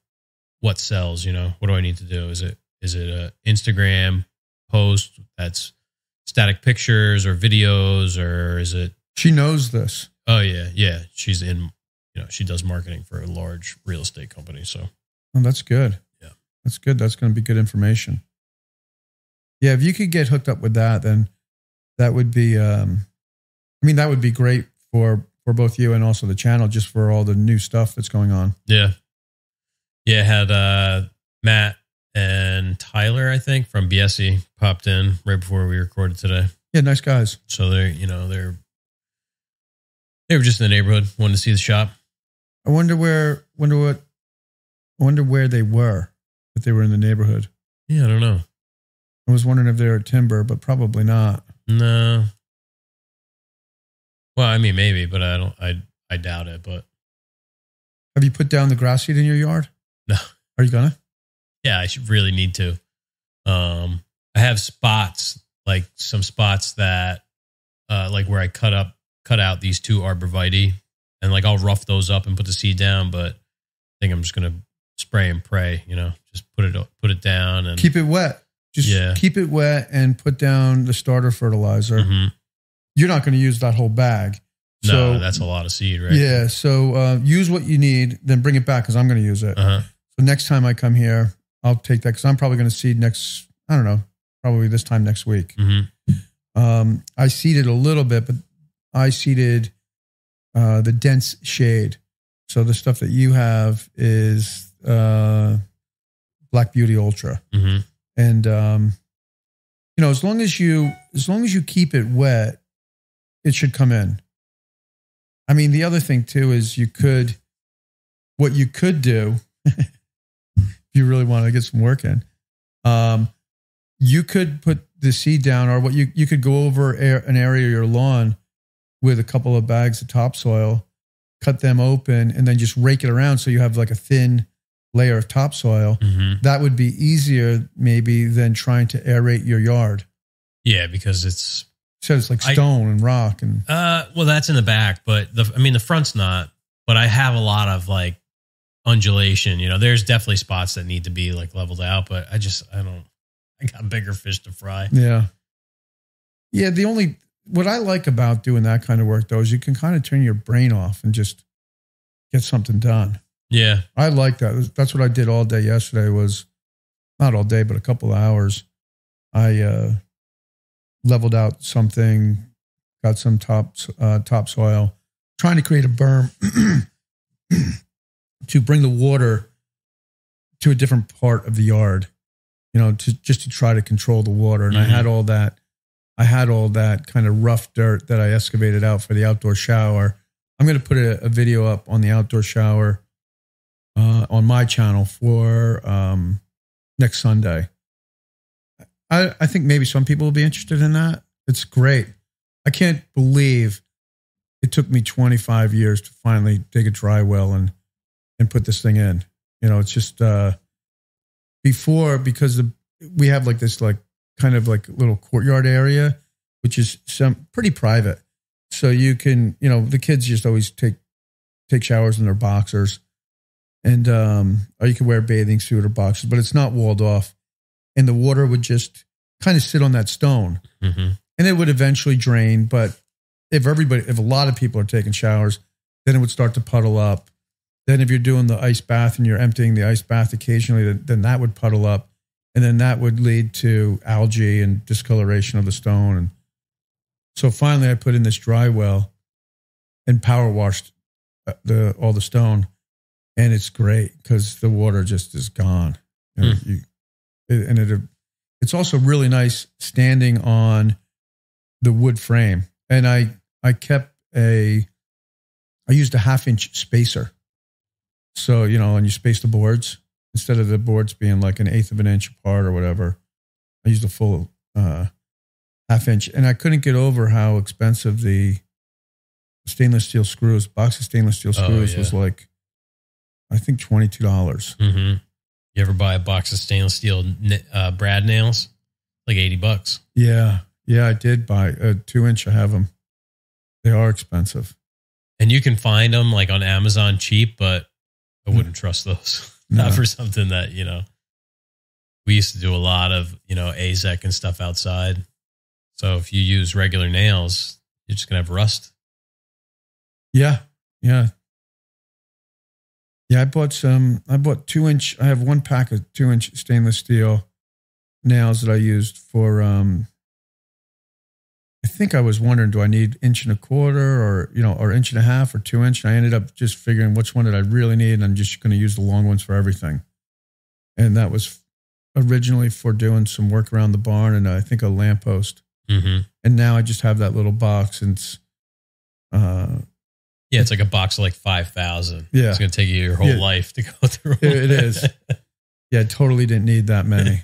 S1: sells, what do I need to do? Is it a Instagram post that's static pictures or videos, or is it?
S2: She knows this.
S1: Oh yeah. She's in, she does marketing for a large real estate company. So.
S2: Oh, that's good.
S1: Yeah.
S2: That's good. That's going to be good information. Yeah. If you could get hooked up with that, then that would be, that would be great for both you and also the channel, just for all the new stuff that's going on.
S1: Yeah. Yeah. I had, Matt and Tyler, I think, from BSE popped in right before we recorded today.
S2: Yeah. Nice guys.
S1: So they were just in the neighborhood, wanted to see the shop.
S2: I wonder where they were, if they were in the neighborhood.
S1: Yeah. I don't know.
S2: I was wondering if they were at Timber, but probably not.
S1: No. Well, maybe, but I doubt it, but.
S2: Have you put down the grass seed in your yard?
S1: No.
S2: Are you gonna?
S1: Yeah, I should really need to. I have spots, like some spots that, like where I cut out these 2 arborvitae, and like I'll rough those up and put the seed down, but I think I'm just going to spray and pray, just put it down and
S2: keep it wet. Just keep it wet and put down the starter fertilizer.
S1: Mm-hmm.
S2: You're not going to use that whole bag.
S1: No, that's a lot of seed, right?
S2: Yeah. So use what you need, then bring it back because I'm going to use it.
S1: Uh-huh.
S2: So next time I come here, I'll take that because I'm probably going to seed probably this time next week.
S1: Mm-hmm.
S2: I seeded a little bit, but I seeded the dense shade. So the stuff that you have is Black Beauty Ultra.
S1: Mm-hmm.
S2: And, as long as you keep it wet, it should come in. The other thing too is what you could do if you really want to get some work in. You could put the seed down, or what you could go over an area of your lawn with a couple of bags of topsoil, cut them open, and then just rake it around so you have like a thin layer of topsoil. That would be easier maybe than trying to aerate your yard.
S1: Yeah, because it's
S2: like stone and rock and
S1: well, that's in the back, but the front's not. But I have a lot of like undulation. There's definitely spots that need to be like leveled out, but I got bigger fish to fry.
S2: Yeah. What I like about doing that kind of work though is you can kind of turn your brain off and just get something done.
S1: Yeah.
S2: I like that. That's what I did all day yesterday. Was not all day, but a couple of hours. I leveled out something, got some topsoil, trying to create a berm to bring the water to a different part of the yard, just to try to control the water. And I had all that kind of rough dirt that I excavated out for the outdoor shower. I'm going to put a video up on the outdoor shower on my channel for next Sunday. I think maybe some people will be interested in that. It's great. I can't believe it took me 25 years to finally dig a dry well and put this thing in. It's just before, because we have like this like kind of like little courtyard area, which is pretty private. So you can, the kids just always take showers in their boxers, and or you can wear a bathing suit or boxers, but it's not walled off. And the water would just kind of sit on that stone, and it would eventually drain. But if a lot of people are taking showers, then it would start to puddle up. Then if you're doing the ice bath and you're emptying the ice bath occasionally, then that would puddle up. And then that would lead to algae and discoloration of the stone. And so finally I put in this dry well and power washed all the stone. And it's great because the water just is gone. It's also really nice standing on the wood frame. And I used a 1/2-inch spacer. So, and you space the boards instead of the boards being like 1/8 of an inch apart or whatever. I used a full 1/2 inch, and I couldn't get over how expensive the stainless steel screws, box of stainless steel screws was like, I think $22.
S1: You ever buy a box of stainless steel brad nails? Like $80.
S2: Yeah. Yeah, I did buy a 2-inch. I have them. They are expensive.
S1: And you can find them like on Amazon cheap, but I wouldn't trust those. Not for something that, we used to do a lot of, AZEK and stuff outside. So if you use regular nails, you're just going to have rust.
S2: Yeah. Yeah. Yeah, I bought 2-inch. I have one pack of 2-inch stainless steel nails that I used for, I think I was wondering, do I need 1.25 or 1.5 or 2-inch? And I ended up just figuring which one did I really need. And I'm just going to use the long ones for everything. And that was originally for doing some work around the barn and I think a lamppost. And now I just have that little box, and it's,
S1: it's like a box of like 5,000.
S2: Yeah.
S1: It's going to take you your whole life to go through.
S2: It is. Yeah, I totally didn't need that many.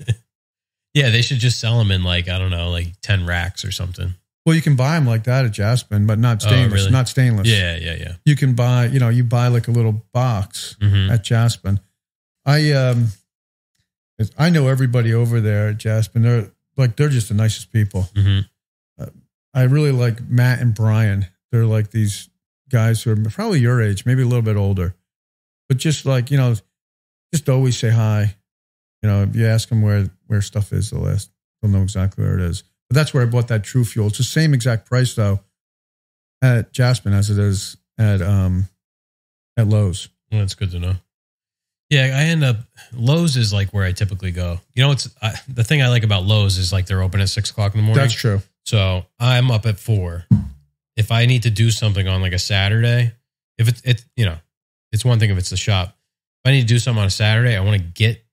S1: Yeah, they should just sell them in like, I don't know, like 10 racks or something.
S2: Well, you can buy them like that at Jasmine, but not stainless.
S1: Really?
S2: Not stainless.
S1: Yeah.
S2: You can buy, you buy like a little box at Jasmine. I know everybody over there at Jasmine. They're just the nicest people. I really like Matt and Brian. They're like these guys who are probably your age, maybe a little bit older, but just like, just always say hi. If you ask them where stuff is, they'll know exactly where it is. But that's where I bought that True Fuel. It's the same exact price though at Jasmine as it is at Lowe's.
S1: Well, that's good to know. Yeah, Lowe's is like where I typically go. The thing I like about Lowe's is like they're open at 6 o'clock in the morning.
S2: That's true.
S1: So I'm up at 4. If I need to do something on like a Saturday, if it's one thing if it's the shop. If I need to do something on a Saturday, I want to get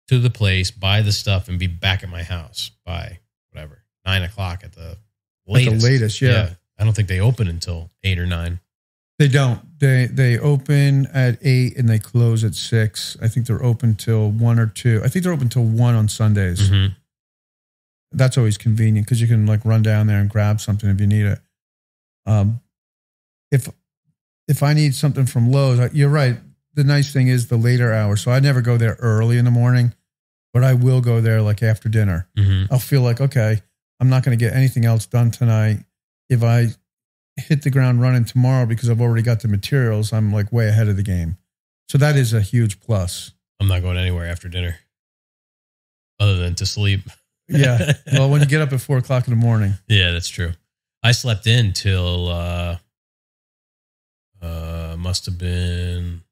S1: to the place, buy the stuff, and be back at my house by whatever, 9 o'clock at the latest.
S2: Yeah.
S1: I don't think they open until 8 or 9.
S2: They don't. They open at 8 and they close at 6. I think they're open till 1 or 2. I think they're open till 1 on Sundays.
S1: Mm-hmm.
S2: That's always convenient because you can like run down there and grab something if you need it. If I need something from Lowe's, you're right. The nice thing is the later hours. So I never go there early in the morning, but I will go there like after dinner.
S1: Mm-hmm.
S2: I'll feel like, okay, I'm not going to get anything else done tonight. If I hit the ground running tomorrow because I've already got the materials, I'm like way ahead of the game. So that is a huge plus.
S1: I'm not going anywhere after dinner other than to sleep.
S2: Yeah. Well, when you get up at 4 o'clock in the morning.
S1: Yeah, that's true. I slept in till must have been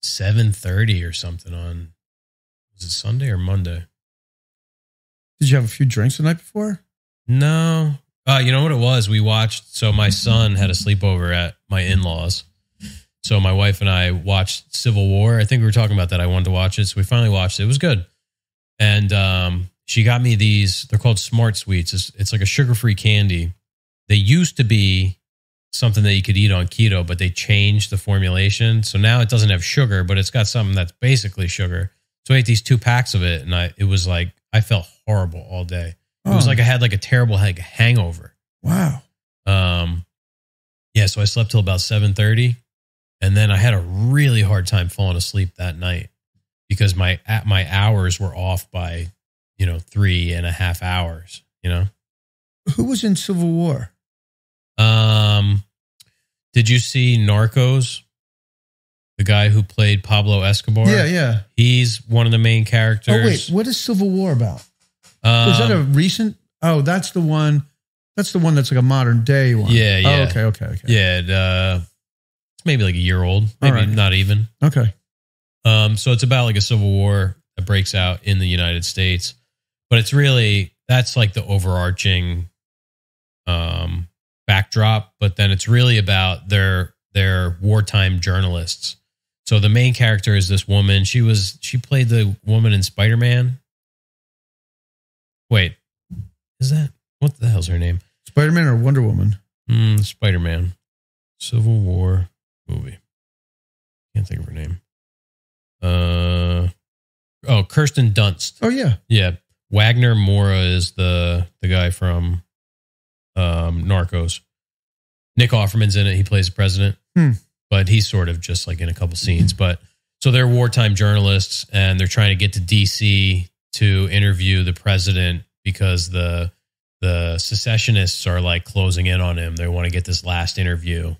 S1: 7:30 or something on, was it Sunday or Monday?
S2: Did you have a few drinks the night before?
S1: No. You know what it was? We watched, so my son had a sleepover at my in-laws. So my wife and I watched Civil War. I think we were talking about that. I wanted to watch it. So we finally watched it. It was good. And she got me these, they're called Smart Sweets. It's like a sugar-free candy. They used to be something that you could eat on keto, but they changed the formulation. So now it doesn't have sugar, but it's got something that's basically sugar. So I ate these 2 packs of it, and it was like, I felt horrible all day. It was like I had like a terrible hangover.
S2: Wow.
S1: Yeah, so I slept till about 7:30, and then I had a really hard time falling asleep that night because my hours were off by, 3.5 hours,
S2: Who was in Civil War?
S1: Did you see Narcos? The guy who played Pablo Escobar?
S2: Yeah.
S1: He's one of the main characters.
S2: Oh, wait. What is Civil War about? Was that a recent? Oh, that's the one. That's the one that's like a modern day one.
S1: Yeah.
S2: Oh, okay.
S1: Yeah. It's maybe like a year old. Maybe not even.
S2: Okay.
S1: So it's about like a civil war that breaks out in the United States. But it's really, that's like the overarching backdrop. But then it's really about their wartime journalists. So the main character is this woman. She played the woman in Spider-Man. Wait, is that, what the hell's her name?
S2: Spider-Man or Wonder Woman?
S1: Spider-Man. Civil War movie. Can't think of her name. Kirsten Dunst.
S2: Oh, yeah.
S1: Yeah. Wagner Moura is the guy from Narcos. Nick Offerman's in it. He plays the president. But he's sort of just like in a couple scenes. But so they're wartime journalists, and they're trying to get to D.C. to interview the president because the secessionists are like closing in on him. They want to get this last interview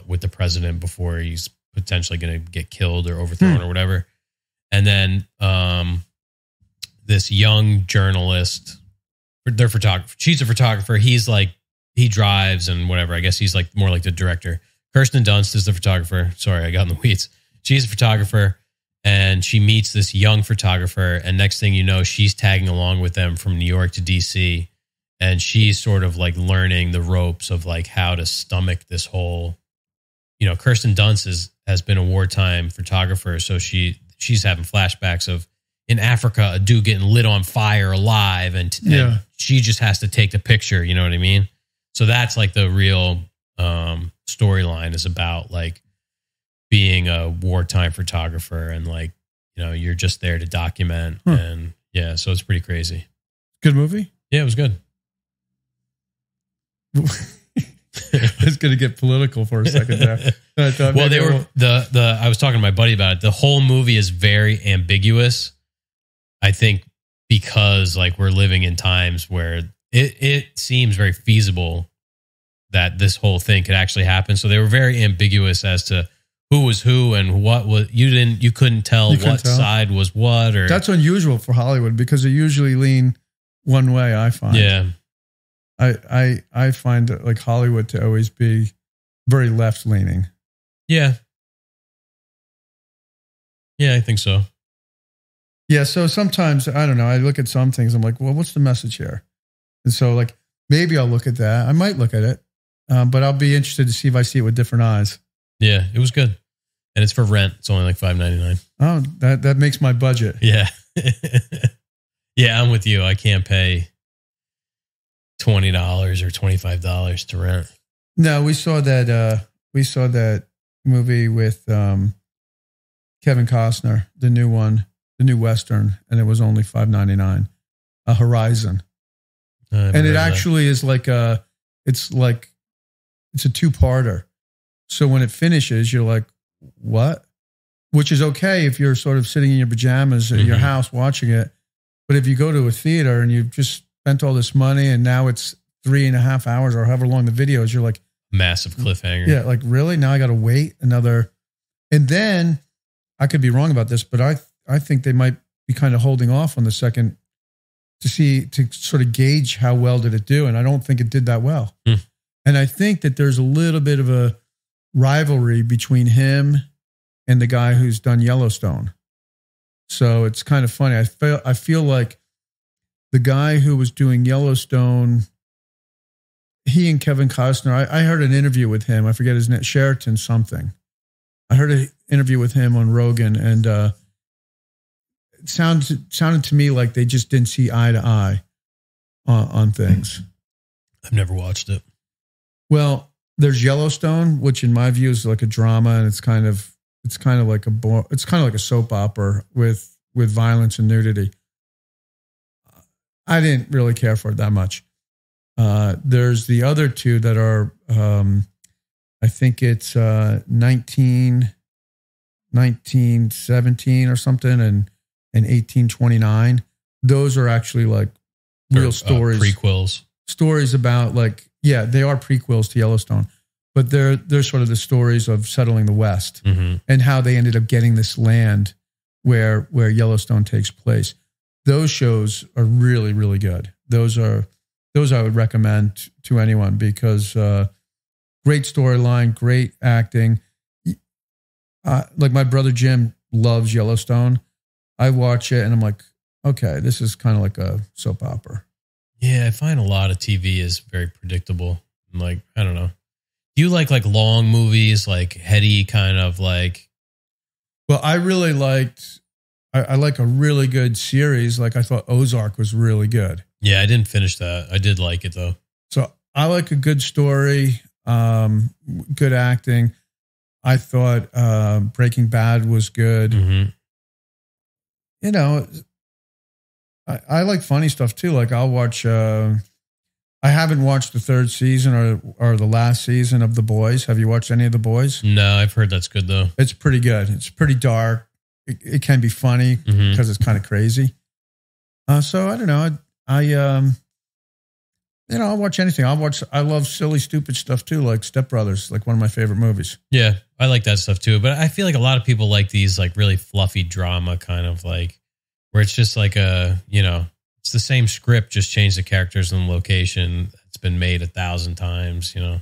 S1: with the president before he's potentially going to get killed or overthrown or whatever. And then this young journalist, their photographer, she's a photographer. He's like, he drives and whatever. I guess he's like more like the director. Kirsten Dunst is the photographer. Sorry, I got in the weeds. She's a photographer, and she meets this young photographer. And next thing you know, she's tagging along with them from New York to DC. And she's sort of like learning the ropes of like how to stomach this whole, Kirsten Dunst has been a wartime photographer. So she's having flashbacks of in Africa, a dude getting lit on fire alive. And she just has to take the picture. You know what I mean? So that's like the real storyline is about like being a wartime photographer and like, you're just there to document. And yeah, so it's pretty crazy.
S2: Good movie?
S1: Yeah, it was good.
S2: It's going to get political for a second there.
S1: I was talking to my buddy about it. The whole movie is very ambiguous. I think because like we're living in times where it seems very feasible that this whole thing could actually happen. So they were very ambiguous as to who was who and what was, you couldn't tell what side was what, or
S2: that's unusual for Hollywood because they usually lean one way, I find.
S1: Yeah.
S2: I find like Hollywood to always be very left leaning.
S1: Yeah. Yeah, I think so.
S2: Yeah. So sometimes, I don't know, I look at some things, I'm like, well, what's the message here? And so like, maybe I'll look at that. I might look at it, but I'll be interested to see if I see it with different eyes.
S1: Yeah, it was good. And it's for rent. It's only like $5.99.
S2: Oh, that makes my budget.
S1: Yeah. Yeah, I'm with you. I can't pay $20 or $25 to rent.
S2: No, we saw that movie with Kevin Costner, the new one, the new Western, and it was only $5.99. A Horizon. And it actually is it's a two-parter. So when it finishes, you're like, what? Which is okay if you're sort of sitting in your pajamas at your house watching it. But if you go to a theater and you've just spent all this money and now it's 3.5 hours or however long the video is, you're like,
S1: massive cliffhanger.
S2: Yeah, like really? Now I got to wait another. And then I could be wrong about this, but I think they might be kind of holding off on the second to sort of gauge how well did it do. And I don't think it did that well. And I think that there's a little bit of a rivalry between him and the guy who's done Yellowstone. So it's kind of funny. I feel like the guy who was doing Yellowstone, he and Kevin Costner, I heard an interview with him. I forget his name, Sheraton something. I heard an interview with him on Rogan, and it sounded to me like they just didn't see eye to eye on things.
S1: I've never watched it.
S2: Well, there's Yellowstone, which in my view is like a drama, and it's kind of like a soap opera with violence and nudity. I didn't really care for it that much. There's the other two that are, I think it's 1917 or something, and 1829. Those are actually like real stories,
S1: prequels,
S2: stories about they are prequels to Yellowstone, but they're sort of the stories of settling the West and how they ended up getting this land where Yellowstone takes place. Those shows are really, really good. Those I would recommend to anyone because great storyline, great acting. Like my brother Jim loves Yellowstone. I watch it and I'm like, okay, this is kind of like a soap opera.
S1: Yeah, I find a lot of TV is very predictable. Like, I don't know. Do you like long movies, like heady kind of like?
S2: Well, I really liked, I like a really good series. Like I thought Ozark was really good.
S1: Yeah, I didn't finish that. I did like it though.
S2: So I like a good story, good acting. I thought Breaking Bad was good. You know, I like funny stuff too. Like I'll watch, I haven't watched the third season or the last season of The Boys. Have you watched any of The Boys?
S1: No, I've heard that's good though.
S2: It's pretty good. It's pretty dark. It can be funny because it's kind of crazy. So I don't know. I'll watch anything. I love silly, stupid stuff too, like Step Brothers, like one of my favorite movies.
S1: Yeah, I like that stuff too. But I feel like a lot of people like these like really fluffy drama kind of like where it's just like it's the same script, just change the characters and the location. It's been made 1,000 times, I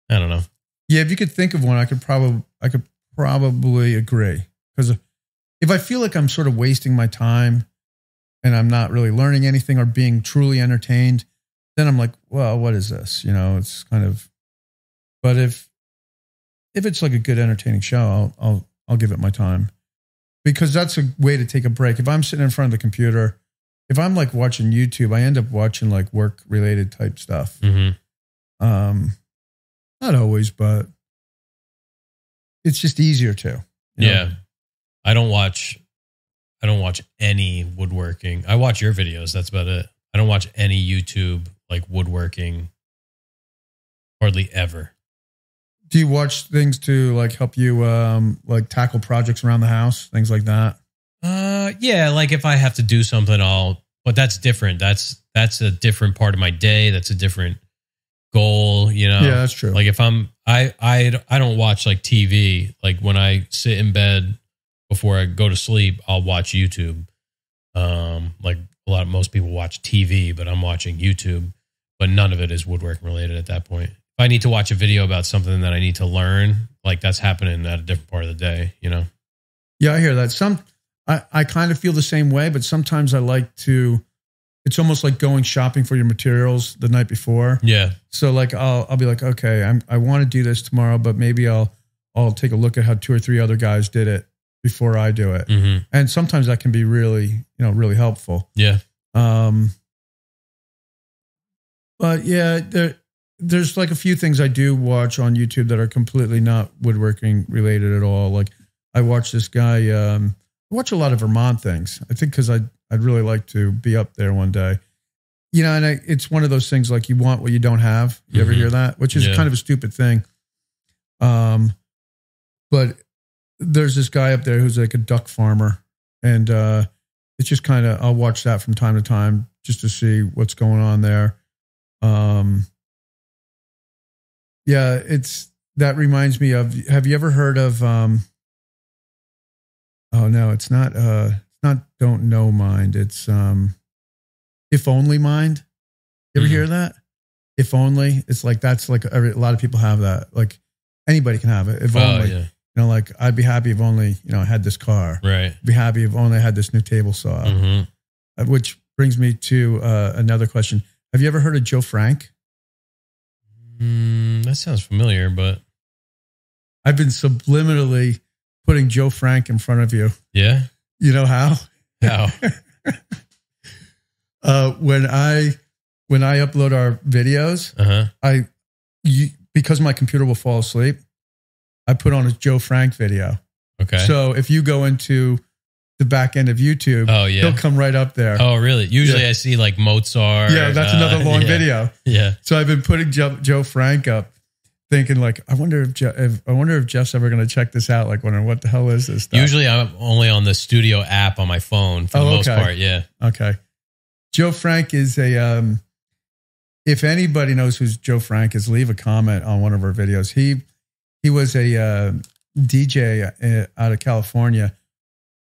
S1: don't know.
S2: Yeah, if you could think of one, I could probably agree. Because if I feel like I'm sort of wasting my time and I'm not really learning anything or being truly entertained, then I'm like, well, what is this? It's kind of, but if it's like a good entertaining show, I'll give it my time because that's a way to take a break. If I'm sitting in front of the computer, if I'm like watching YouTube, I end up watching like work related type stuff. Not always, but it's just easier to.
S1: Yeah. I don't watch any woodworking. I watch your videos. That's about it. I don't watch any YouTube like woodworking hardly ever.
S2: Do you watch things to like help you like tackle projects around the house, things like that?
S1: Yeah, like if I have to do something, but that's different. That's a different part of my day. That's a different goal,
S2: Yeah, that's true.
S1: Like if I don't watch like TV. Like when I sit in bed before I go to sleep, I'll watch YouTube. Like most people watch TV, but I'm watching YouTube. But none of it is woodworking related at that point. If I need to watch a video about something that I need to learn, like that's happening at a different part of the day,
S2: Yeah, I hear that. I kind of feel the same way, but sometimes I like to, it's almost like going shopping for your materials the night before.
S1: Yeah.
S2: So like, I'll be like, okay, I want to do this tomorrow, but maybe I'll take a look at how 2 or 3 other guys did it before I do it. And sometimes that can be really, really helpful.
S1: Yeah.
S2: But yeah, there's like a few things I do watch on YouTube that are completely not woodworking related at all. Like I watch this guy, I watch a lot of Vermont things. I think because I'd really like to be up there one day. You know, and it's one of those things like you want what you don't have. You ever hear that? Which is kind of a stupid thing. But there's this guy up there who's like a duck farmer. And it's just kind of, I'll watch that from time to time just to see what's going on there. Yeah, that reminds me of, have you ever heard of, oh no, it's not Don't Know Mind. It's, If Only Mind. You ever hear that? If Only. It's like, that's like, a lot of people have that. Like anybody can have it. If only, you know, like I'd be happy if only, you know, I had this car. Right. I'd be happy if only I had this new table saw. Which brings me to another question. Have you ever heard of Joe Frank?
S1: That sounds familiar, but
S2: I've been subliminally putting Joe Frank in front of you. Yeah. You know how?
S1: How?
S2: When I upload our videos, because my computer will fall asleep, I put on a Joe Frank video. Okay. So if you go into the back end of YouTube, he'll come right up there.
S1: Oh, really? Usually I see like Mozart.
S2: Yeah, that's another long video. Yeah. So I've been putting Joe Frank up, thinking like, I wonder if Jeff's ever going to check this out. Like, wondering what the hell is this stuff?
S1: Usually I'm only on the studio app on my phone for the most part. Yeah.
S2: Okay. Joe Frank is if anybody knows who Joe Frank is, leave a comment on one of our videos. He was a DJ out of California.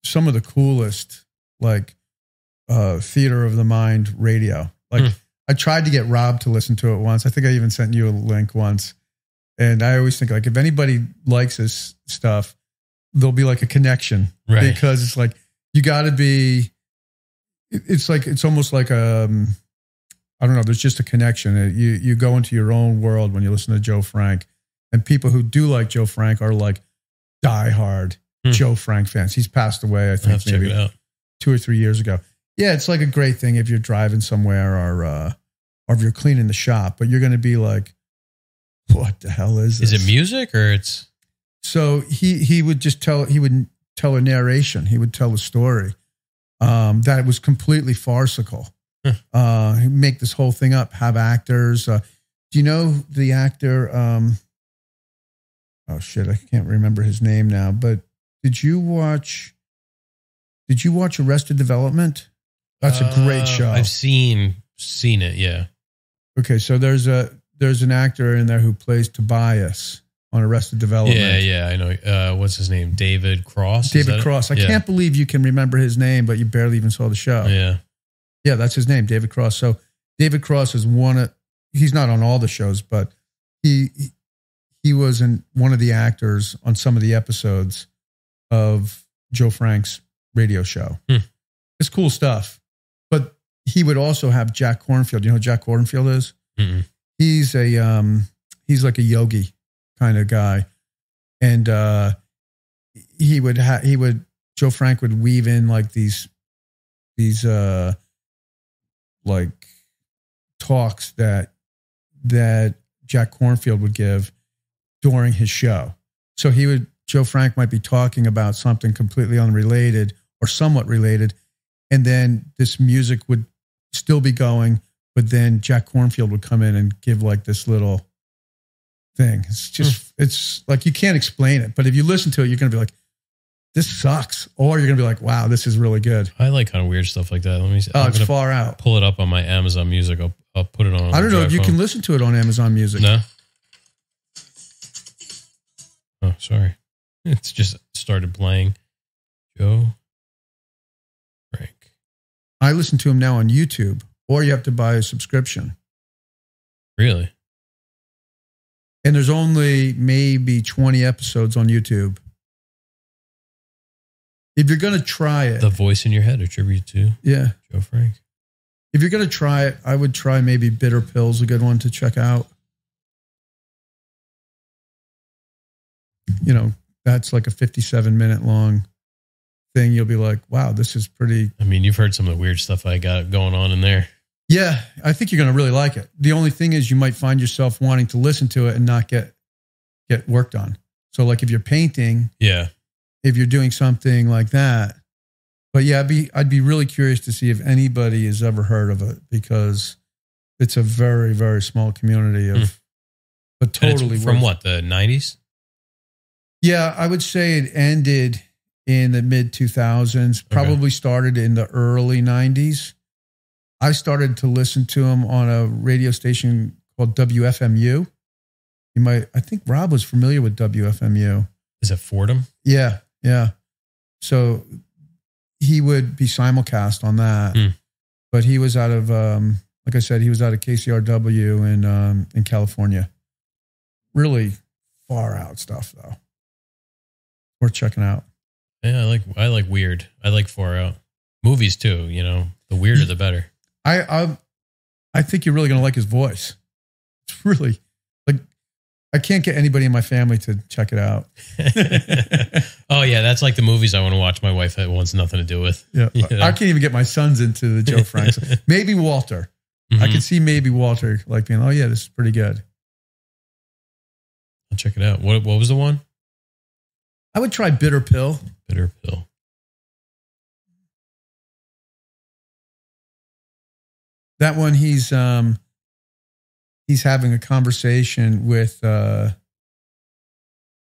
S2: Some of the coolest, like, theater of the mind radio. Like, I tried to get Rob to listen to it once. I think I even sent you a link once. And I always think, like, if anybody likes this stuff, there'll be like a connection. Right. Because it's like, you got to be, it's almost like I don't know, there's just a connection. You go into your own world when you listen to Joe Frank. And people who do like Joe Frank are like diehard Joe Frank fans. He's passed away, I think, maybe 2 or 3 years ago. Yeah, it's like a great thing if you're driving somewhere or if you're cleaning the shop, but you're going to be like, what the hell is this?
S1: Is it music or it's?
S2: So he would tell a narration. He would tell a story that was completely farcical. He'd make this whole thing up, have actors. Do you know the actor? Oh shit, I can't remember his name now, but did you watch Arrested Development? That's a great show.
S1: I've seen it, yeah.
S2: Okay, so there's an actor in there who plays Tobias on Arrested Development.
S1: Yeah, I know. What's his name? David Cross?
S2: David Cross. I can't believe you can remember his name, but you barely even saw the show. Yeah, that's his name, David Cross. So David Cross is he's not on all the shows, but he was in one of the actors on some of the episodes of Joe Frank's radio show. It's cool stuff. But he would also have Jack Kornfield. You know who Jack Kornfield is? Mm-mm. He's like a yogi kind of guy. And Joe Frank would weave in like these like talks that Jack Kornfield would give during his show. So Joe Frank might be talking about something completely unrelated or somewhat related, and then this music would still be going, but then Jack Kornfield would come in and give like this little thing. It's just, it's like, you can't explain it, but if you listen to it, you're going to be like, this sucks. Or you're going to be like, wow, this is really good.
S1: I like kind of weird stuff like that. Let me see.
S2: Oh, it's far out.
S1: Pull it up on my Amazon Music. I'll put it on.
S2: I don't know if you can listen to it on Amazon Music.
S1: No. Oh, sorry. It's just started playing. Joe Frank.
S2: I listen to him now on YouTube, or you have to buy a subscription.
S1: Really?
S2: And there's only maybe 20 episodes on YouTube. If you're going to try it.
S1: The Voice in Your Head, a tribute to Joe Frank.
S2: If you're going to try it, I would try maybe Bitter Pill's a good one to check out. You know, that's like a 57-minute long thing. You'll be like, wow, this is pretty.
S1: I mean, you've heard some of the weird stuff I got going on in there.
S2: Yeah, I think you're going to really like it. The only thing is you might find yourself wanting to listen to it and not get work done. So like if you're painting, if you're doing something like that. But yeah, I'd be really curious to see if anybody has ever heard of it, because it's a very, very small community of, but totally.
S1: From what, the 90s?
S2: Yeah, I would say it ended in the mid 2000s, probably started in the early 90s. I started to listen to him on a radio station called WFMU. I think Rob was familiar with WFMU.
S1: Is it Fordham?
S2: Yeah. So he would be simulcast on that, but he was out of, like I said, he was out of KCRW in California. Really far out stuff though. Worth checking out.
S1: Yeah, I like weird. I like far out movies too. You know, the weirder the better.
S2: I think you're really going to like his voice. It's really like, I can't get anybody in my family to check it out.
S1: Oh yeah, that's like the movies I want to watch. My wife wants nothing to do with.
S2: Yeah, you know? I can't even get my sons into the Joe Franks. Maybe Walter. I could see maybe Walter like being, oh yeah, this is pretty good.
S1: I'll check it out. What was the one?
S2: I would try Bitter Pill.
S1: Bitter Pill.
S2: That one, he's having a conversation with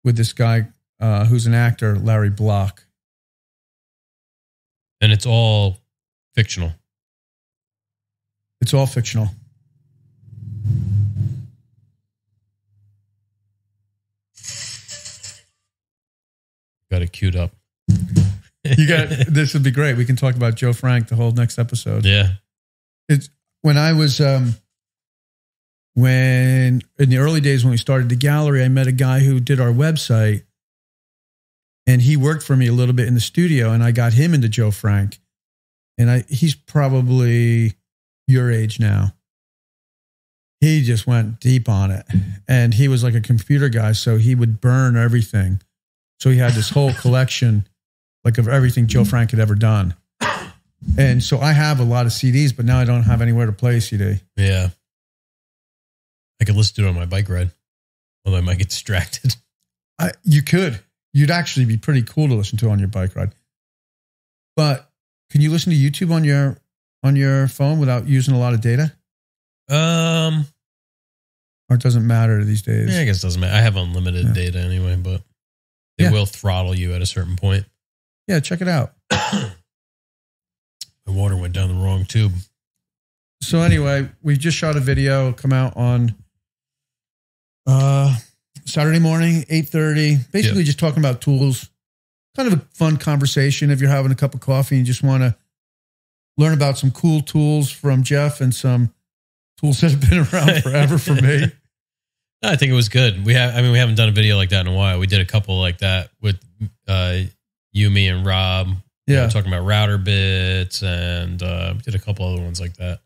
S2: this guy who's an actor, Larry Block.
S1: And it's all fictional.
S2: It's all fictional.
S1: Got it queued up.
S2: This would be great. We can talk about Joe Frank the whole next episode.
S1: Yeah.
S2: It's when I was when in the early days when we started the gallery, I met a guy who did our website, and he worked for me a little bit in the studio, and I got him into Joe Frank. And he's probably your age now. He just went deep on it, and he was like a computer guy, so he would burn everything. So he had this whole collection like of everything Joe Frank had ever done. And so I have a lot of CDs, but now I don't have anywhere to play a CD.
S1: Yeah. I could listen to it on my bike ride, although I might get distracted.
S2: You could. You'd actually be pretty cool to listen to on your bike ride. But can you listen to YouTube on your phone without using a lot of data? Or it doesn't matter these days?
S1: Yeah, I guess it doesn't matter. I have unlimited data anyway, but they will throttle you at a certain point.
S2: Yeah, check it out.
S1: My water went down the wrong tube.
S2: So anyway, we just shot a video, come out on Saturday morning, 8:30. Basically just talking about tools. Kind of a fun conversation if you're having a cup of coffee and you just want to learn about some cool tools from Jeff and some tools that have been around forever for me.
S1: I think it was good. We haven't done a video like that in a while. We did a couple like that with you, me, and Rob.
S2: Yeah,
S1: talking about router bits, and we did a couple other ones like that.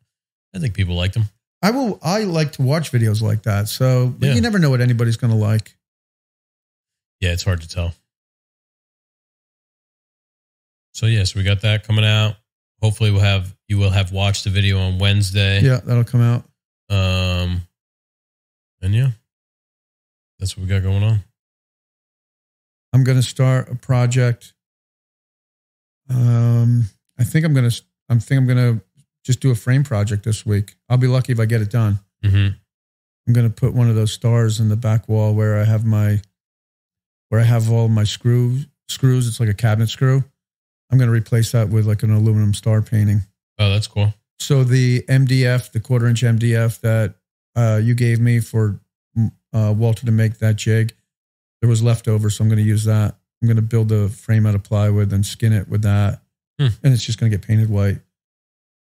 S1: I think people liked them.
S2: I like to watch videos like that. So you never know what anybody's going to like.
S1: Yeah, it's hard to tell. So so we got that coming out. Hopefully you will have watched the video on Wednesday.
S2: Yeah, that'll come out.
S1: And yeah, that's what we got going on.
S2: I'm going to start a project. I think I'm going to just do a frame project this week. I'll be lucky if I get it done.
S1: Mm-hmm.
S2: I'm going to put one of those stars in the back wall where I have all my screws. It's like a cabinet screw. I'm going to replace that with like an aluminum star painting.
S1: Oh, that's cool.
S2: So the MDF, the 1/4-inch MDF that you gave me for Walter to make that jig, there was leftover, so I'm going to use that. I'm going to build a frame out of plywood and skin it with that. And it's just going to get painted white.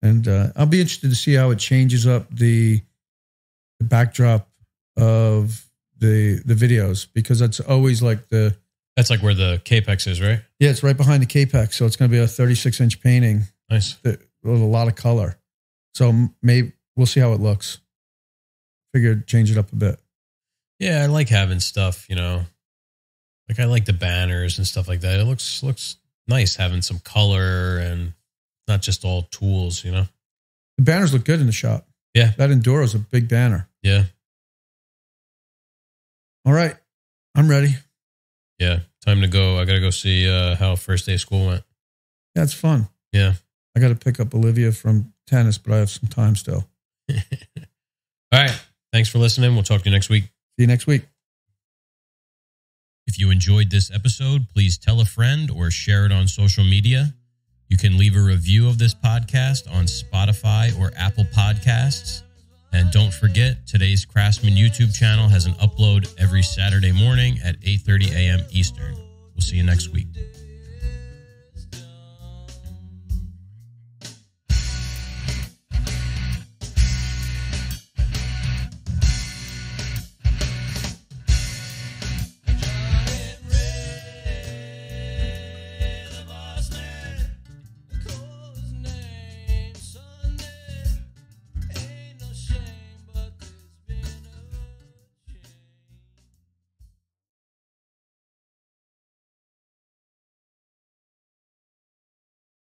S2: And I'll be interested to see how it changes up the backdrop of the videos, because that's always like
S1: that's like where the Capex is, right?
S2: Yeah, it's right behind the Capex. So it's going to be a 36-inch painting.
S1: Nice.
S2: With a lot of color. So maybe we'll see how it looks. Figured change it up a bit.
S1: Yeah, I like having stuff, like I like the banners and stuff like that. It looks nice having some color and not just all tools,
S2: The banners look good in the shop.
S1: Yeah.
S2: That Enduro's a big banner.
S1: Yeah.
S2: All right. I'm ready.
S1: Yeah. Time to go. I got to go see how first day of school went.
S2: Yeah, it's fun.
S1: Yeah.
S2: I got to pick up Olivia from tennis, but I have some time still.
S1: All right. Thanks for listening. We'll talk to you next week.
S2: See you next week.
S1: If you enjoyed this episode, please tell a friend or share it on social media. You can leave a review of this podcast on Spotify or Apple Podcasts. And don't forget, today's Craftsman YouTube channel has an upload every Saturday morning at 8:30 a.m. Eastern. We'll see you next week.